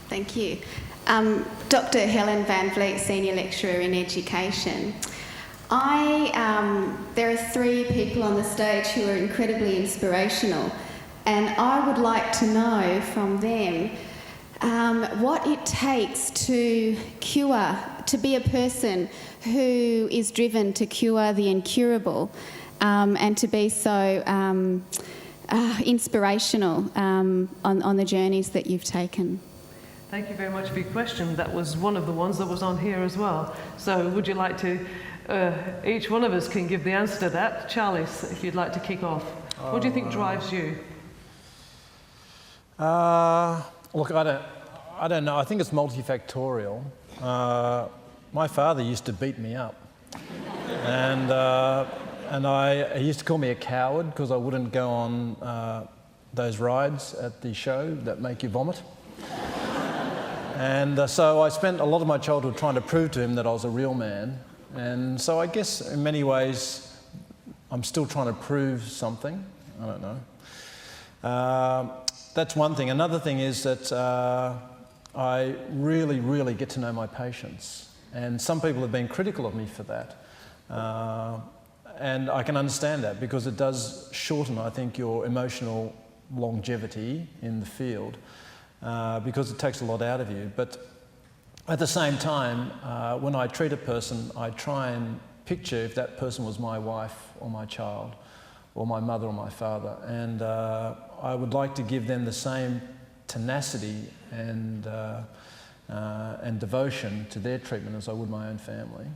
Thank you. Dr. Helen Van Vliet, Senior Lecturer in Education. There are 3 people on the stage who are incredibly inspirational, and I would like to know from them what it takes to be a person who is driven to cure the incurable, and to be so inspirational on the journeys that you've taken.
Thank you very much for your question. That was one of the ones that was on here as well. So would you like to, each one of us can give the answer to that. Charles, if you'd like to kick off. What do you think drives you?
Look, I don't know. I think it's multifactorial. My father used to beat me up. And he used to call me a coward because I wouldn't go on those rides at the show that make you vomit. And so I spent a lot of my childhood trying to prove to him that I was a real man. And so I guess in many ways I'm still trying to prove something. I don't know. That's one thing. Another thing is that I really, really get to know my patients. And some people have been critical of me for that. And I can understand that because it does shorten, I think, your emotional longevity in the field. because it takes a lot out of you. But at the same time, when I treat a person, I try and picture if that person was my wife or my child or my mother or my father. And I would like to give them the same tenacity and devotion to their treatment as I would my own family.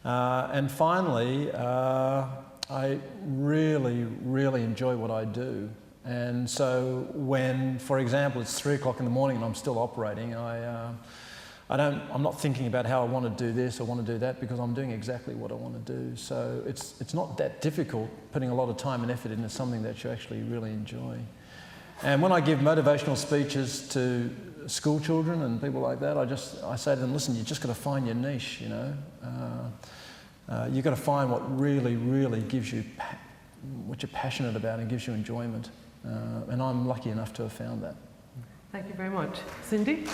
And finally, I really, really enjoy what I do. And so when, for example, it's 3 o'clock in the morning and I'm still operating, I'm not thinking about how I want to do this or want to do that, because I'm doing exactly what I want to do. So it's not that difficult putting a lot of time and effort into something that you actually really enjoy. And when I give motivational speeches to school children and people like that, I say to them, listen, you just got to find your niche, you know. You've got to find what really, really gives you, what you're passionate about and gives you enjoyment. And I'm lucky enough to have found that.
Thank you very much. Cyndi?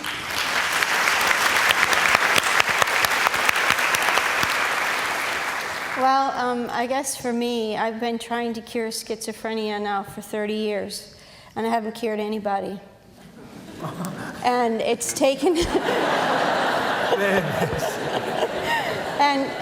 Well, I guess for me, I've been trying to cure schizophrenia now for 30 years, and I haven't cured anybody. And it's taken...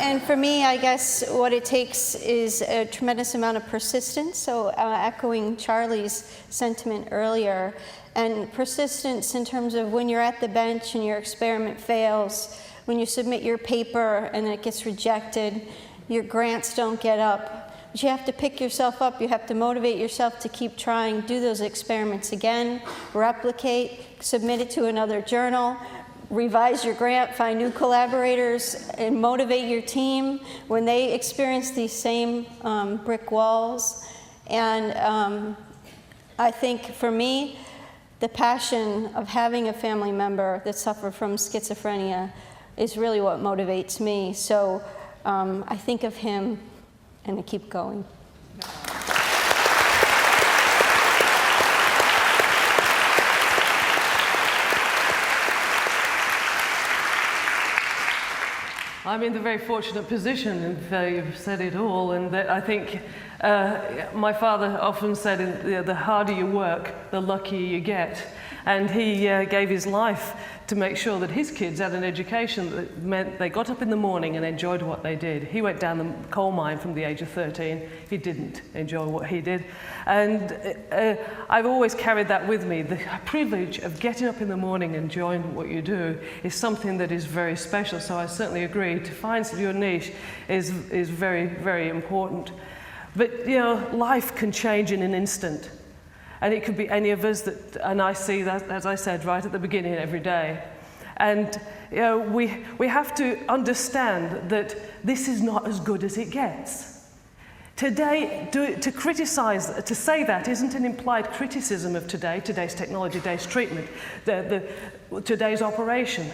And for me, I guess what it takes is a tremendous amount of persistence. So echoing Charlie's sentiment earlier, and persistence in terms of when you're at the bench and your experiment fails, when you submit your paper and it gets rejected, your grants don't get up. But you have to pick yourself up, you have to motivate yourself to keep trying, do those experiments again, replicate, submit it to another journal, revise your grant, find new collaborators, and motivate your team when they experience these same brick walls. And I think for me, the passion of having a family member that suffered from schizophrenia is really what motivates me. So I think of him and I keep going.
I'm in the very fortunate position, and you've said it all, and that I think my father often said, the harder you work, the luckier you get. And he gave his life to make sure that his kids had an education that meant they got up in the morning and enjoyed what they did. He went down the coal mine from the age of 13. He didn't enjoy what he did. And I've always carried that with me. The privilege of getting up in the morning and enjoying what you do is something that is very special. So I certainly agree. To find your niche is very, very important. But, you know, life can change in an instant. And it could be any of us that, and I see that, as I said, right at the beginning every day. And you know, we have to understand that this is not as good as it gets. Today, to criticize, to say that isn't an implied criticism of today's technology, today's treatment, today's operation.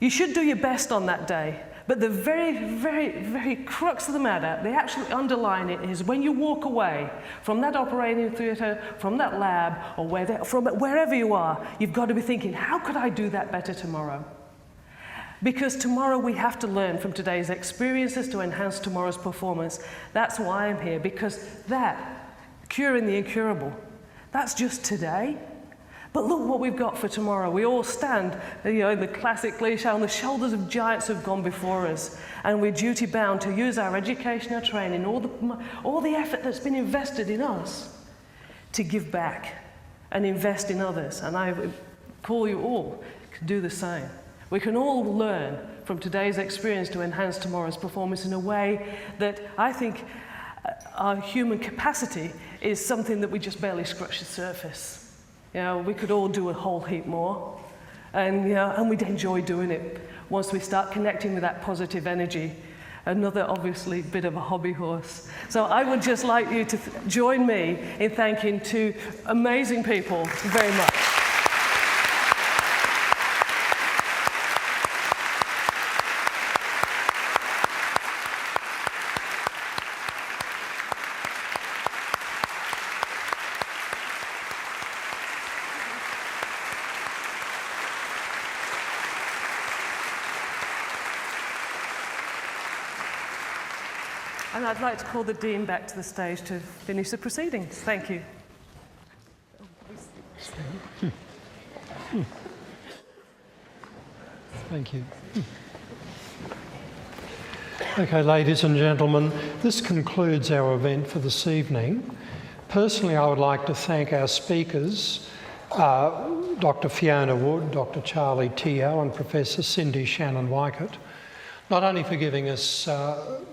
You should do your best on that day. But the very, very, very crux of the matter, the actual underlying it, is when you walk away from that operating theatre, from that lab, or from wherever you are, you've got to be thinking, how could I do that better tomorrow? Because tomorrow we have to learn from today's experiences to enhance tomorrow's performance. That's why I'm here, because that, curing the incurable, that's just today. But look what we've got for tomorrow. We all stand, you know, in the classic cliche, on the shoulders of giants who've gone before us, and we're duty-bound to use our education, our training, all the effort that's been invested in us to give back and invest in others. And I call you all to do the same. We can all learn from today's experience to enhance tomorrow's performance in a way that I think our human capacity is something that we just barely scratch the surface. You know, we could all do a whole heap more, and you know, and we'd enjoy doing it once we start connecting with that positive energy. Another, obviously, bit of a hobby horse. So I would just like you to join me in thanking two amazing people very much. And I'd like to call the Dean back to the stage to finish the proceedings. Thank you.
Thank you. Okay, ladies and gentlemen, this concludes our event for this evening. Personally, I would like to thank our speakers, Dr. Fiona Wood, Dr. Charlie Teo and Professor Cyndi Shannon Weickert, not only for giving us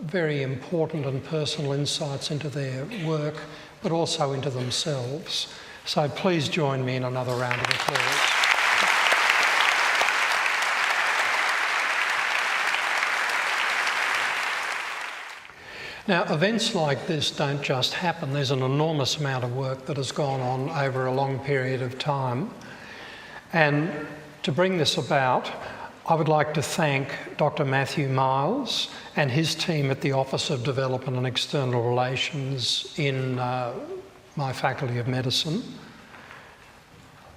very important and personal insights into their work, but also into themselves. So please join me in another round of applause. Now, events like this don't just happen. There's an enormous amount of work that has gone on over a long period of time. And to bring this about, I would like to thank Dr. Matthew Miles and his team at the Office of Development and External Relations in my Faculty of Medicine.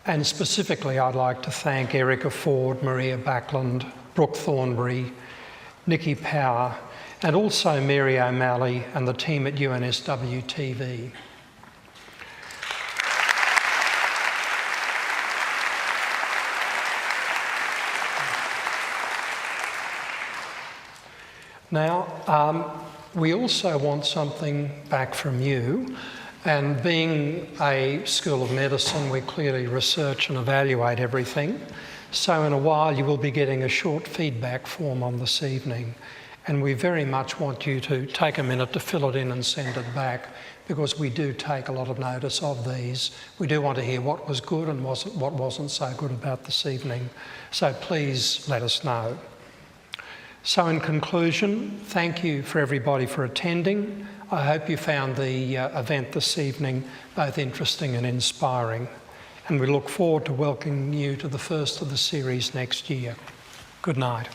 And specifically, I'd like to thank Erica Ford, Maria Backlund, Brooke Thornbury, Nikki Power, and also Mary O'Malley and the team at UNSWTV. Now, we also want something back from you, and being a School of Medicine, we clearly research and evaluate everything. So in a while you will be getting a short feedback form on this evening. And we very much want you to take a minute to fill it in and send it back, because we do take a lot of notice of these. We do want to hear what was good and what wasn't so good about this evening. So please let us know. So in conclusion, thank you for everybody for attending. I hope you found the event this evening both interesting and inspiring. And we look forward to welcoming you to the first of the series next year. Good night.